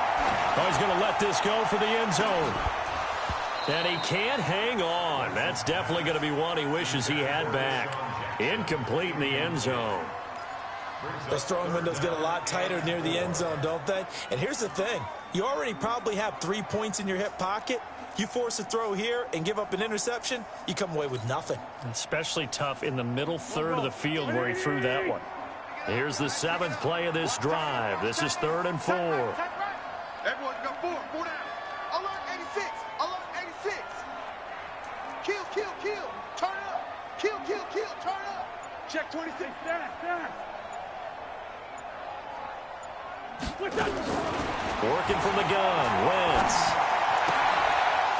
Oh, he's going to let this go for the end zone. And he can't hang on. That's definitely going to be one he wishes he had back. Incomplete in the end zone. Those throwing windows get a lot tighter near the end zone, don't they? And here's the thing. You already probably have 3 points in your hip pocket. You force a throw here and give up an interception, you come away with nothing. Especially tough in the middle third of the field where he threw that one. Here's the 7th play of this drive. This is 3rd and 4. Everyone got 4 down. Alert 86. Alert 86. Kill. Turn it up. Kill. Turn it up. Check 26. Working from the gun, Wentz.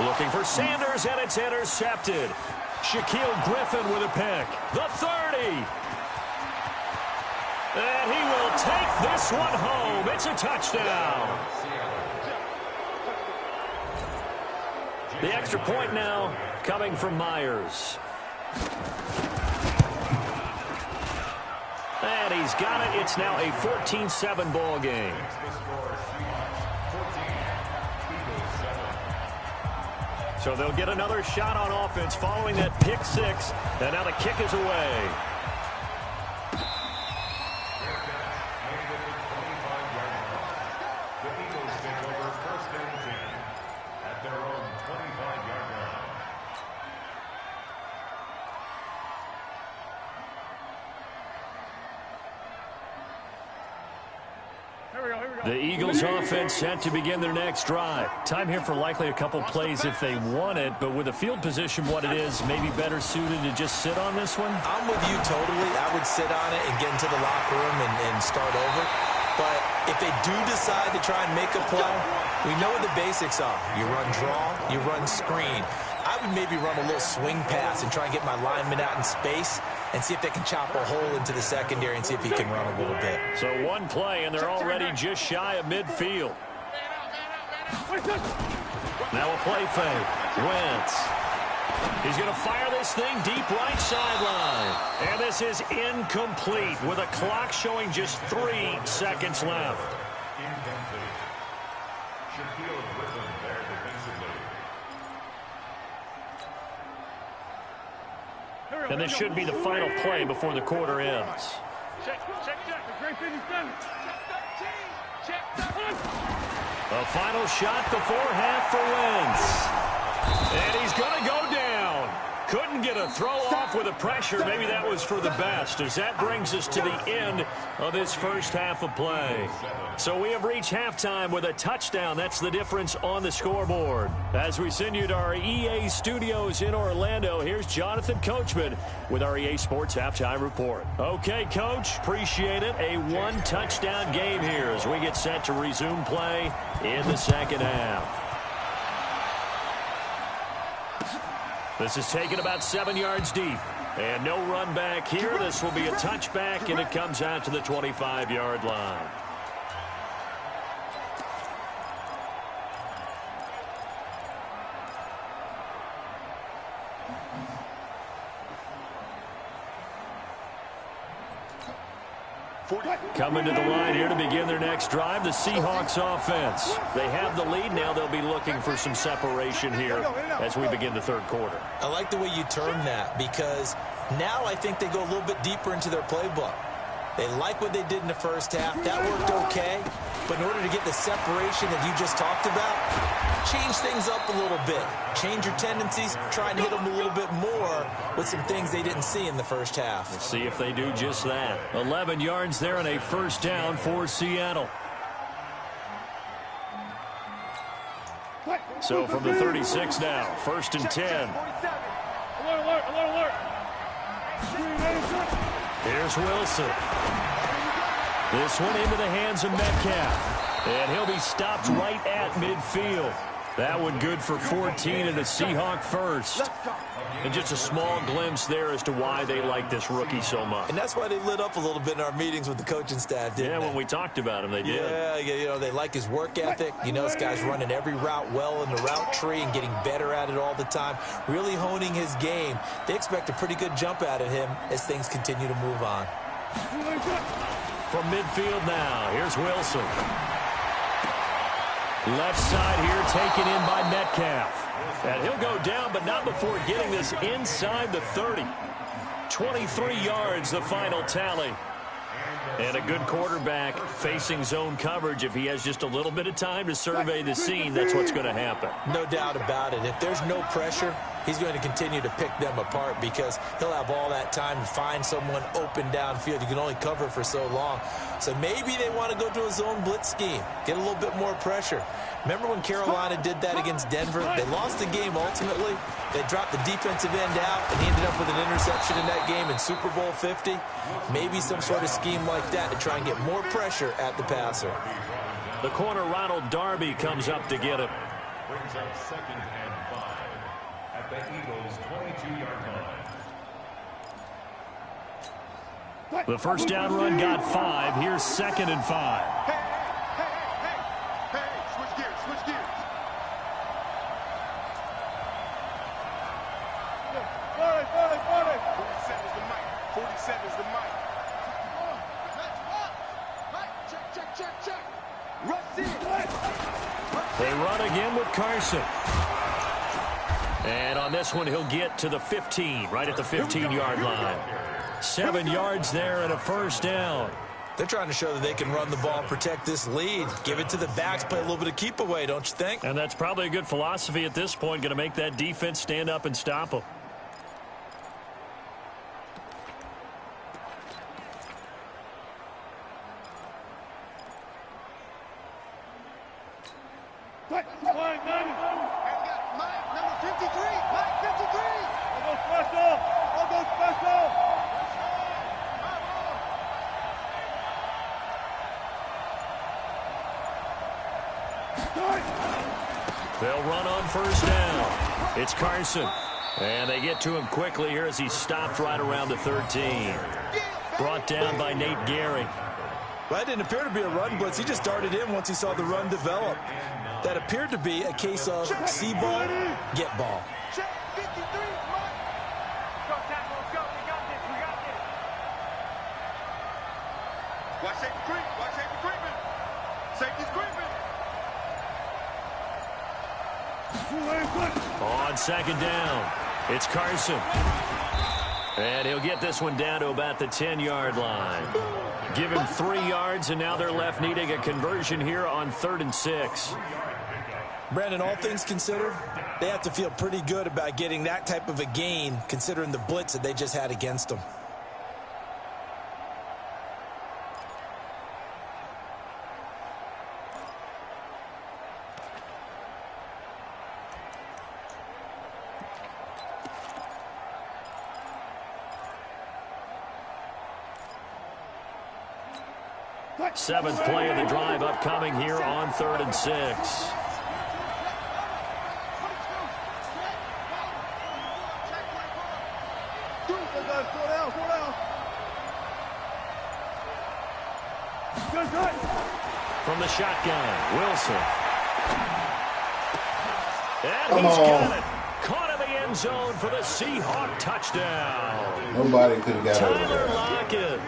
Looking for Sanders, and it's intercepted. Shaquille Griffin with a pick. The 30. And he will take this one home. It's a touchdown. The extra point now coming from Myers. And he's got it. It's now a 14-7 ball game. So they'll get another shot on offense following that pick 6. And now the kick is away. The Eagles offense set to begin their next drive. Time here for likely a couple plays if they want it, but with the field position what it is, maybe better suited to just sit on this one? I'm with you totally. I would sit on it and get into the locker room and start over. But if they do decide to try and make a play, we know what the basics are. You run draw, you run screen. I would maybe run a little swing pass and try and get my lineman out in space and see if they can chop a hole into the secondary and see if he can run a little bit. So one play, and they're already just shy of midfield. Now a play fake. Wentz. He's going to fire this thing deep right sideline. And this is incomplete with a clock showing just 3 seconds left. Incomplete. Shaquille Griffin there defensively. And this should be the final play before the quarter ends. Check. Great 57. A final shot before half for Wentz. And he's going to go down. Couldn't get a throw off with the pressure. Maybe that was for the best, as that brings us to the end of this first half of play. So we have reached halftime with a touchdown. That's the difference on the scoreboard. As we send you to our EA studios in Orlando, here's Jonathan Coachman with our EA Sports Halftime Report. Okay, Coach, appreciate it. A one-touchdown game here as we get set to resume play in the second half. This is taken about 7 yards deep. And no run back here. This will be a touchback, and it comes out to the 25-yard line. Coming to the line here to begin their next drive, the Seahawks offense. They have the lead. Now they'll be looking for some separation here as we begin the third quarter. I like the way you term that, because now I think they go a little bit deeper into their playbook. They like what they did in the first half. That worked okay. But in order to get the separation that you just talked about, change things up a little bit. Change your tendencies. Try and hit them a little bit more with some things they didn't see in the first half. Let's see if they do just that. 11 yards there and a first down for Seattle. So from the 36 now, 1st and 10. Alert. Here's Wilson. This one into the hands of Metcalf. And he'll be stopped right at midfield. That one good for 14 and a Seahawk first. And just a small glimpse there as to why they like this rookie so much. And that's why they lit up a little bit in our meetings with the coaching staff, didn't they? When we talked about him, they did. Yeah, you know, they like his work ethic. You know, this guy's running every route well in the route tree and getting better at it all the time, really honing his game. They expect a pretty good jump out of him as things continue to move on. From midfield now, here's Wilson. Left side here taken in by Metcalf. And he'll go down, but not before getting this inside the 30. 23 yards, the final tally. And a good quarterback facing zone coverage. If he has just a little bit of time to survey the scene, that's what's going to happen. No doubt about it. If there's no pressure, he's going to continue to pick them apart because he'll have all that time to find someone open downfield. You can only cover for so long. So maybe they want to go to a zone blitz scheme, get a little bit more pressure. Remember when Carolina did that against Denver? They lost the game ultimately. They dropped the defensive end out, and he ended up with an interception in that game in Super Bowl 50. Maybe some sort of scheme like that to try and get more pressure at the passer. The corner, Ronald Darby, comes up to get it. Brings up 2nd and 5 at the Eagles' 22-yard line. The first down run got 5. Here's 2nd and 5. Hey, switch gears. 47's the mic. Check. Rush in. They run again with Carson. And on this one, he'll get to the 15, right at the 15-yard line. 7 yards there and a first down. They're trying to show that they can run the ball and protect this lead. Give it to the backs, play a little bit of keep away, don't you think? And that's probably a good philosophy at this point, going to make that defense stand up and stop them. Mike, Mike. And we got Mike, number 53. Mike, 53. I'll go special. I'll go special. They'll run on first down. It's Carson. And they get to him quickly here as he stopped right around the 13. Brought down by Nate Gary. Well, that didn't appear to be a run blitz. He just darted in once he saw the run develop. That appeared to be a case of see ball, get ball. Check 53, Mike. Go, tackle. Let's go. We got this. We got this. Watch safety creep. Watch safety creeping. Safety's creeping. On second down, it's Carson. And he'll get this one down to about the 10-yard line. Give him 3 yards, and now they're left needing a conversion here on 3rd and 6. Brandon, all things considered, they have to feel pretty good about getting that type of a gain considering the blitz that they just had against them. Seventh play of the drive upcoming here on 3rd and 6. From the shotgun, Wilson. And he's got it. Caught in the end zone for the Seahawk touchdown. Nobody could have got Tyler over that. Lockett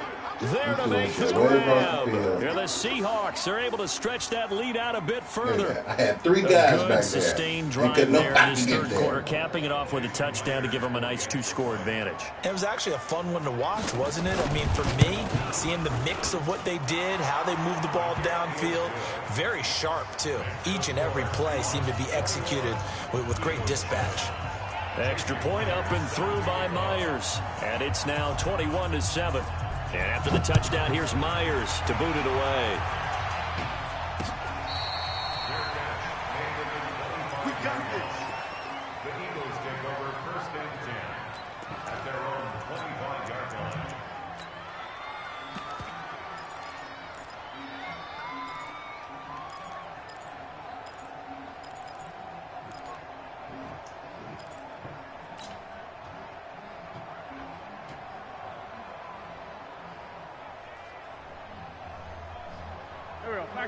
there to make the grab. And the Seahawks are able to stretch that lead out a bit further. I had 3 guys back Good there. sustained And drive could there in nobody this get third there. quarter, capping it off with a touchdown to give them a nice 2-score advantage. It was actually a fun one to watch, wasn't it? I mean, for me, seeing the mix of what they did, how they moved the ball downfield, very sharp, too. Each and every play seemed to be executed with great dispatch. Extra point up and through by Myers. And it's now 21-7. And after the touchdown, here's Myers to boot it away. We got this. The Eagles take over 1st and 10 at their own 25-yard line.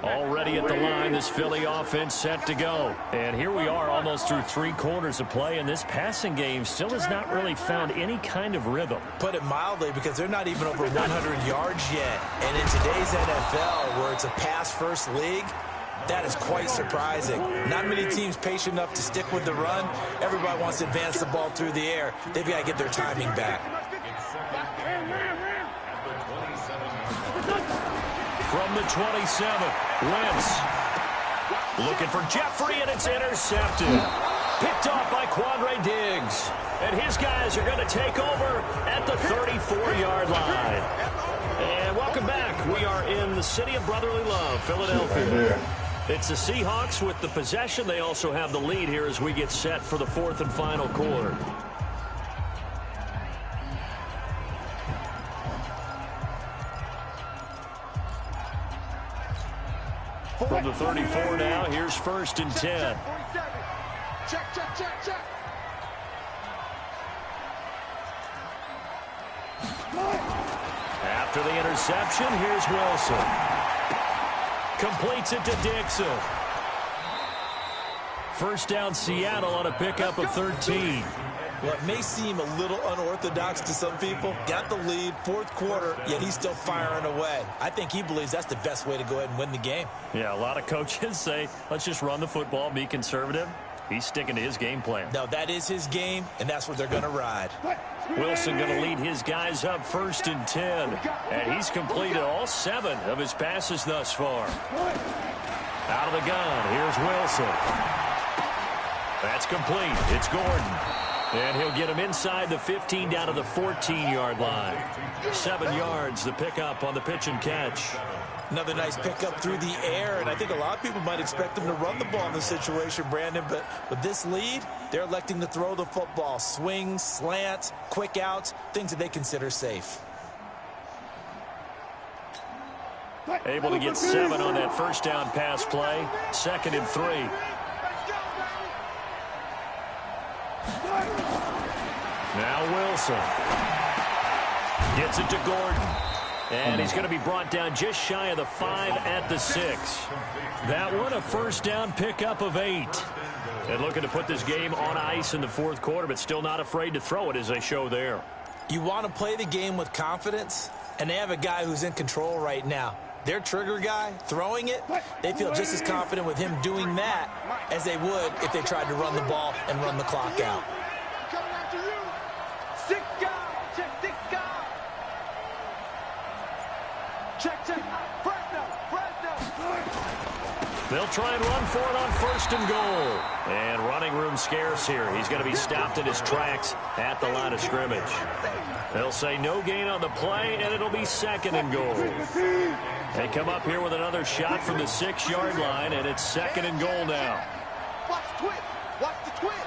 Already at the line, this Philly offense set to go. And here we are almost through 3 quarters of play, and this passing game still has not really found any kind of rhythm. Put it mildly, because they're not even over 100 yards yet. And in today's NFL, where it's a pass-first league, that is quite surprising. Not many teams patient enough to stick with the run. Everybody wants to advance the ball through the air. They've got to get their timing back. From the 27, Wentz looking for Jeffrey, and it's intercepted. Picked off by Quandre Diggs. And his guys are going to take over at the 34-yard line. And welcome back. We are in the city of brotherly love, Philadelphia. It's the Seahawks with the possession. They also have the lead here as we get set for the 4th and final quarter. From the 34 now, here's 1st and 10. Check, check, check, check. After the interception, here's Wilson. Completes it to Dixon. First down, Seattle on a pickup of 13. Well, it may seem a little unorthodox to some people. Got the lead, 4th quarter, yet he's still firing away. I think he believes that's the best way to go ahead and win the game. Yeah, a lot of coaches say, let's just run the football, be conservative. He's sticking to his game plan. No, that is his game, and that's what they're going to ride. Wilson going to lead his guys up 1st and 10. And he's completed all 7 of his passes thus far. Out of the gun, here's Wilson. That's complete. It's Gordon. And he'll get him inside the 15 down to the 14-yard line. 7 yards, the pickup on the pitch and catch. Another nice pickup through the air, and I think a lot of people might expect them to run the ball in this situation, Brandon, but with this lead, they're electing to throw the football. Swings, slants, quick outs, things that they consider safe. Able to get 7 on that first down pass play. 2nd and 3. Now Wilson. Gets it to Gordon. And he's going to be brought down just shy of the 5 at the 6. That one a first down pickup of 8. And looking to put this game on ice in the 4th quarter, but still not afraid to throw it as they show there. You want to play the game with confidence, and they have a guy who's in control right now. Their trigger guy, throwing it, they feel just as confident with him doing that as they would if they tried to run the ball and run the clock out. Coming after you. 6 guys. Check 6 guys. Check. Fresno. They'll try and run for it on 1st and goal. And running room scarce here. He's going to be stopped in his tracks at the line of scrimmage. They'll say no gain on the play, and it'll be 2nd and goal. They come up here with another shot from the 6-yard line, and it's 2nd and goal now. Watch the twist. Watch the twist.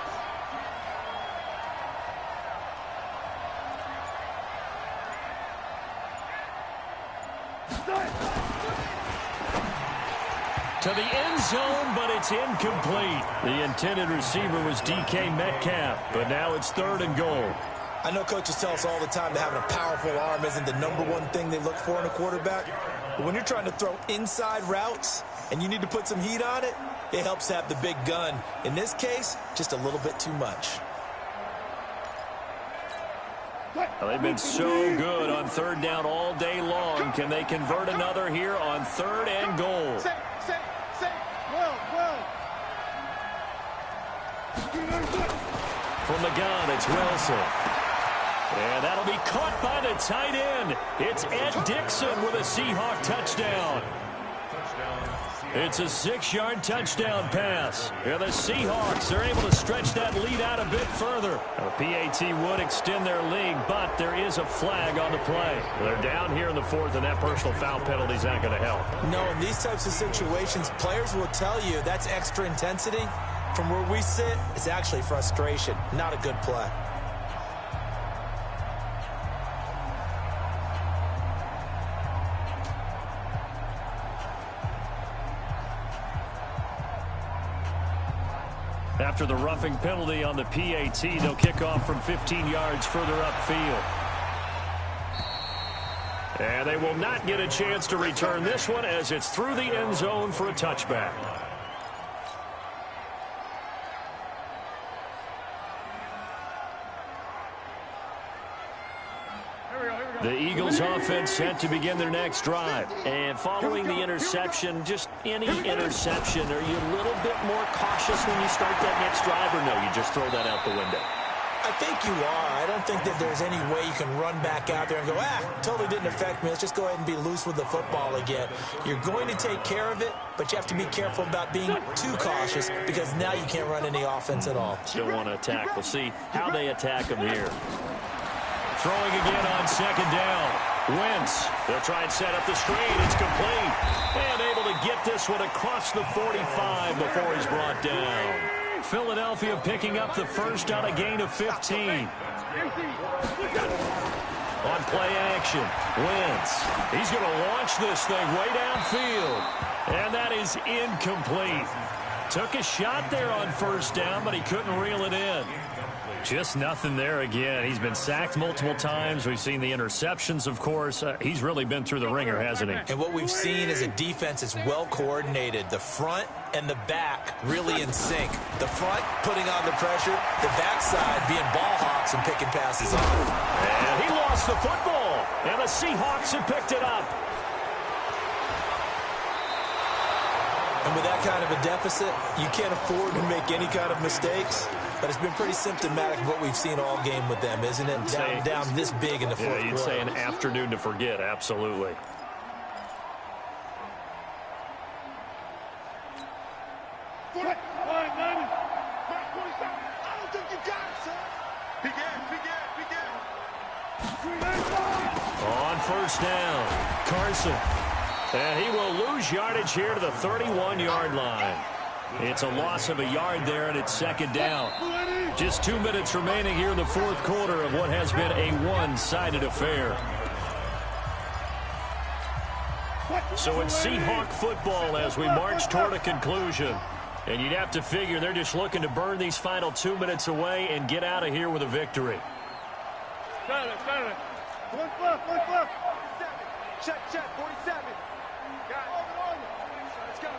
To the end zone, but it's incomplete. The intended receiver was DK Metcalf, but now it's 3rd and goal. I know coaches tell us all the time that having a powerful arm isn't the #1 thing they look for in a quarterback. But when you're trying to throw inside routes and you need to put some heat on it, it helps to have the big gun. In this case, just a little bit too much. Well, they've been so good on 3rd down all day long. Can they convert another here on 3rd and goal? Say. Well. From the gun, it's Wilson. And that'll be caught by the tight end. It's Ed Dixon with a Seahawk touchdown. It's a 6-yard touchdown pass. Yeah, the Seahawks are able to stretch that lead out a bit further. The PAT would extend their lead, but there is a flag on the play. They're down here in the 4th, and that personal foul penalty is not going to help. No, in these types of situations, players will tell you that's extra intensity. From where we sit, it's actually frustration, not a good play. After the roughing penalty on the PAT, they'll kick off from 15 yards further upfield. And they will not get a chance to return this one as it's through the end zone for a touchback. The Eagles offense set to begin their next drive. And following the interception, just any interception, are you a little bit more cautious when you start that next drive, or no, you just throw that out the window? I think you are. I don't think that there's any way you can run back out there and go, totally didn't affect me. Let's just go ahead and be loose with the football again. You're going to take care of it, but you have to be careful about being too cautious because now you can't run any offense at all. Still want to attack. We'll see how they attack them here. Throwing again on 2nd down. Wentz. They'll try and set up the screen. It's complete. And able to get this one across the 45 before he's brought down. Philadelphia picking up the first on a gain of 15. On play action, Wentz. He's going to launch this thing way downfield. And that is incomplete. Took a shot there on 1st down, but he couldn't reel it in. Just nothing there again. He's been sacked multiple times. We've seen the interceptions, of course. He's really been through the ringer, hasn't he? And what we've seen is a defense that's well coordinated. The front and the back really in sync. The front putting on the pressure, the backside being ball hawks and picking passes off. And he lost the football, and the Seahawks have picked it up. And with that kind of a deficit, you can't afford to make any kind of mistakes. But it's been pretty symptomatic of what we've seen all game with them, isn't it? Down this big in the 4th quarter. You'd say an afternoon to forget, absolutely. I don't think you got it, sir. Big On 1st down, Carson. And he will lose yardage here to the 31-yard line. It's a loss of a yard there, and it's second down. Just 2 minutes remaining here in the fourth quarter of what has been a one-sided affair. So it's Seahawk football as we march toward a conclusion. And you'd have to figure they're just looking to burn these final 2 minutes away and get out of here with a victory. One left. Check, 47. Got it. Let's go.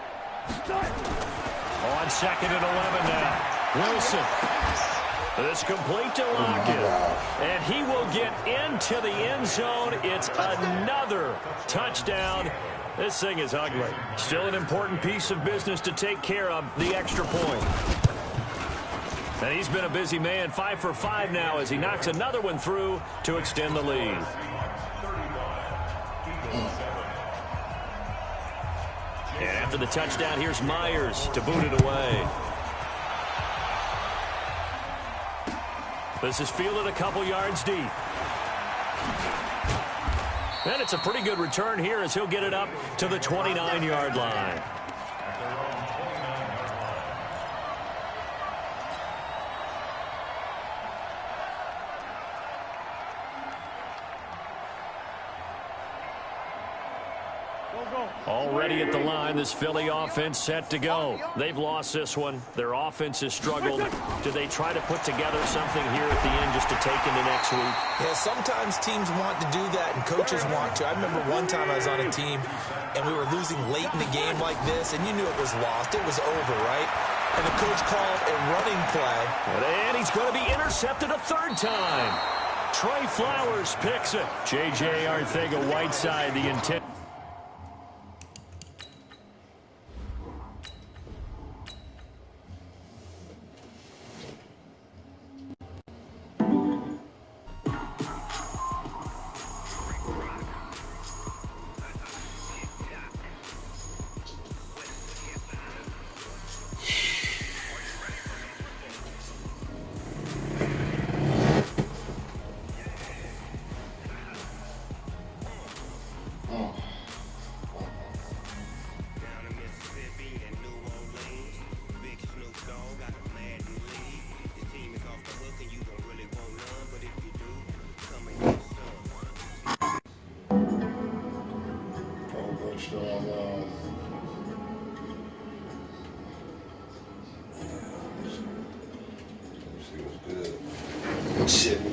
On 2nd and 11 now. Wilson. It's complete to Lockett. And he will get into the end zone. It's another touchdown. This thing is ugly. Still an important piece of business to take care of, the extra point. And he's been a busy man, 5 for 5 now as he knocks another one through to extend the lead. And after the touchdown, here's Myers to boot it away. This is fielded a couple yards deep. And it's a pretty good return here as he'll get it up to the 29-yard line. Already at the line, this Philly offense set to go. They've lost this one. Their offense has struggled. Do they try to put together something here at the end just to take into next week? Yeah, sometimes teams want to do that and coaches want to. I remember one time I was on a team and we were losing late in the game like this, and you knew it was lost. It was over, right? And the coach called a running play. And he's going to be intercepted a third time. Trey Flowers picks it. J.J. Arcega-Whiteside, the intent. Shit.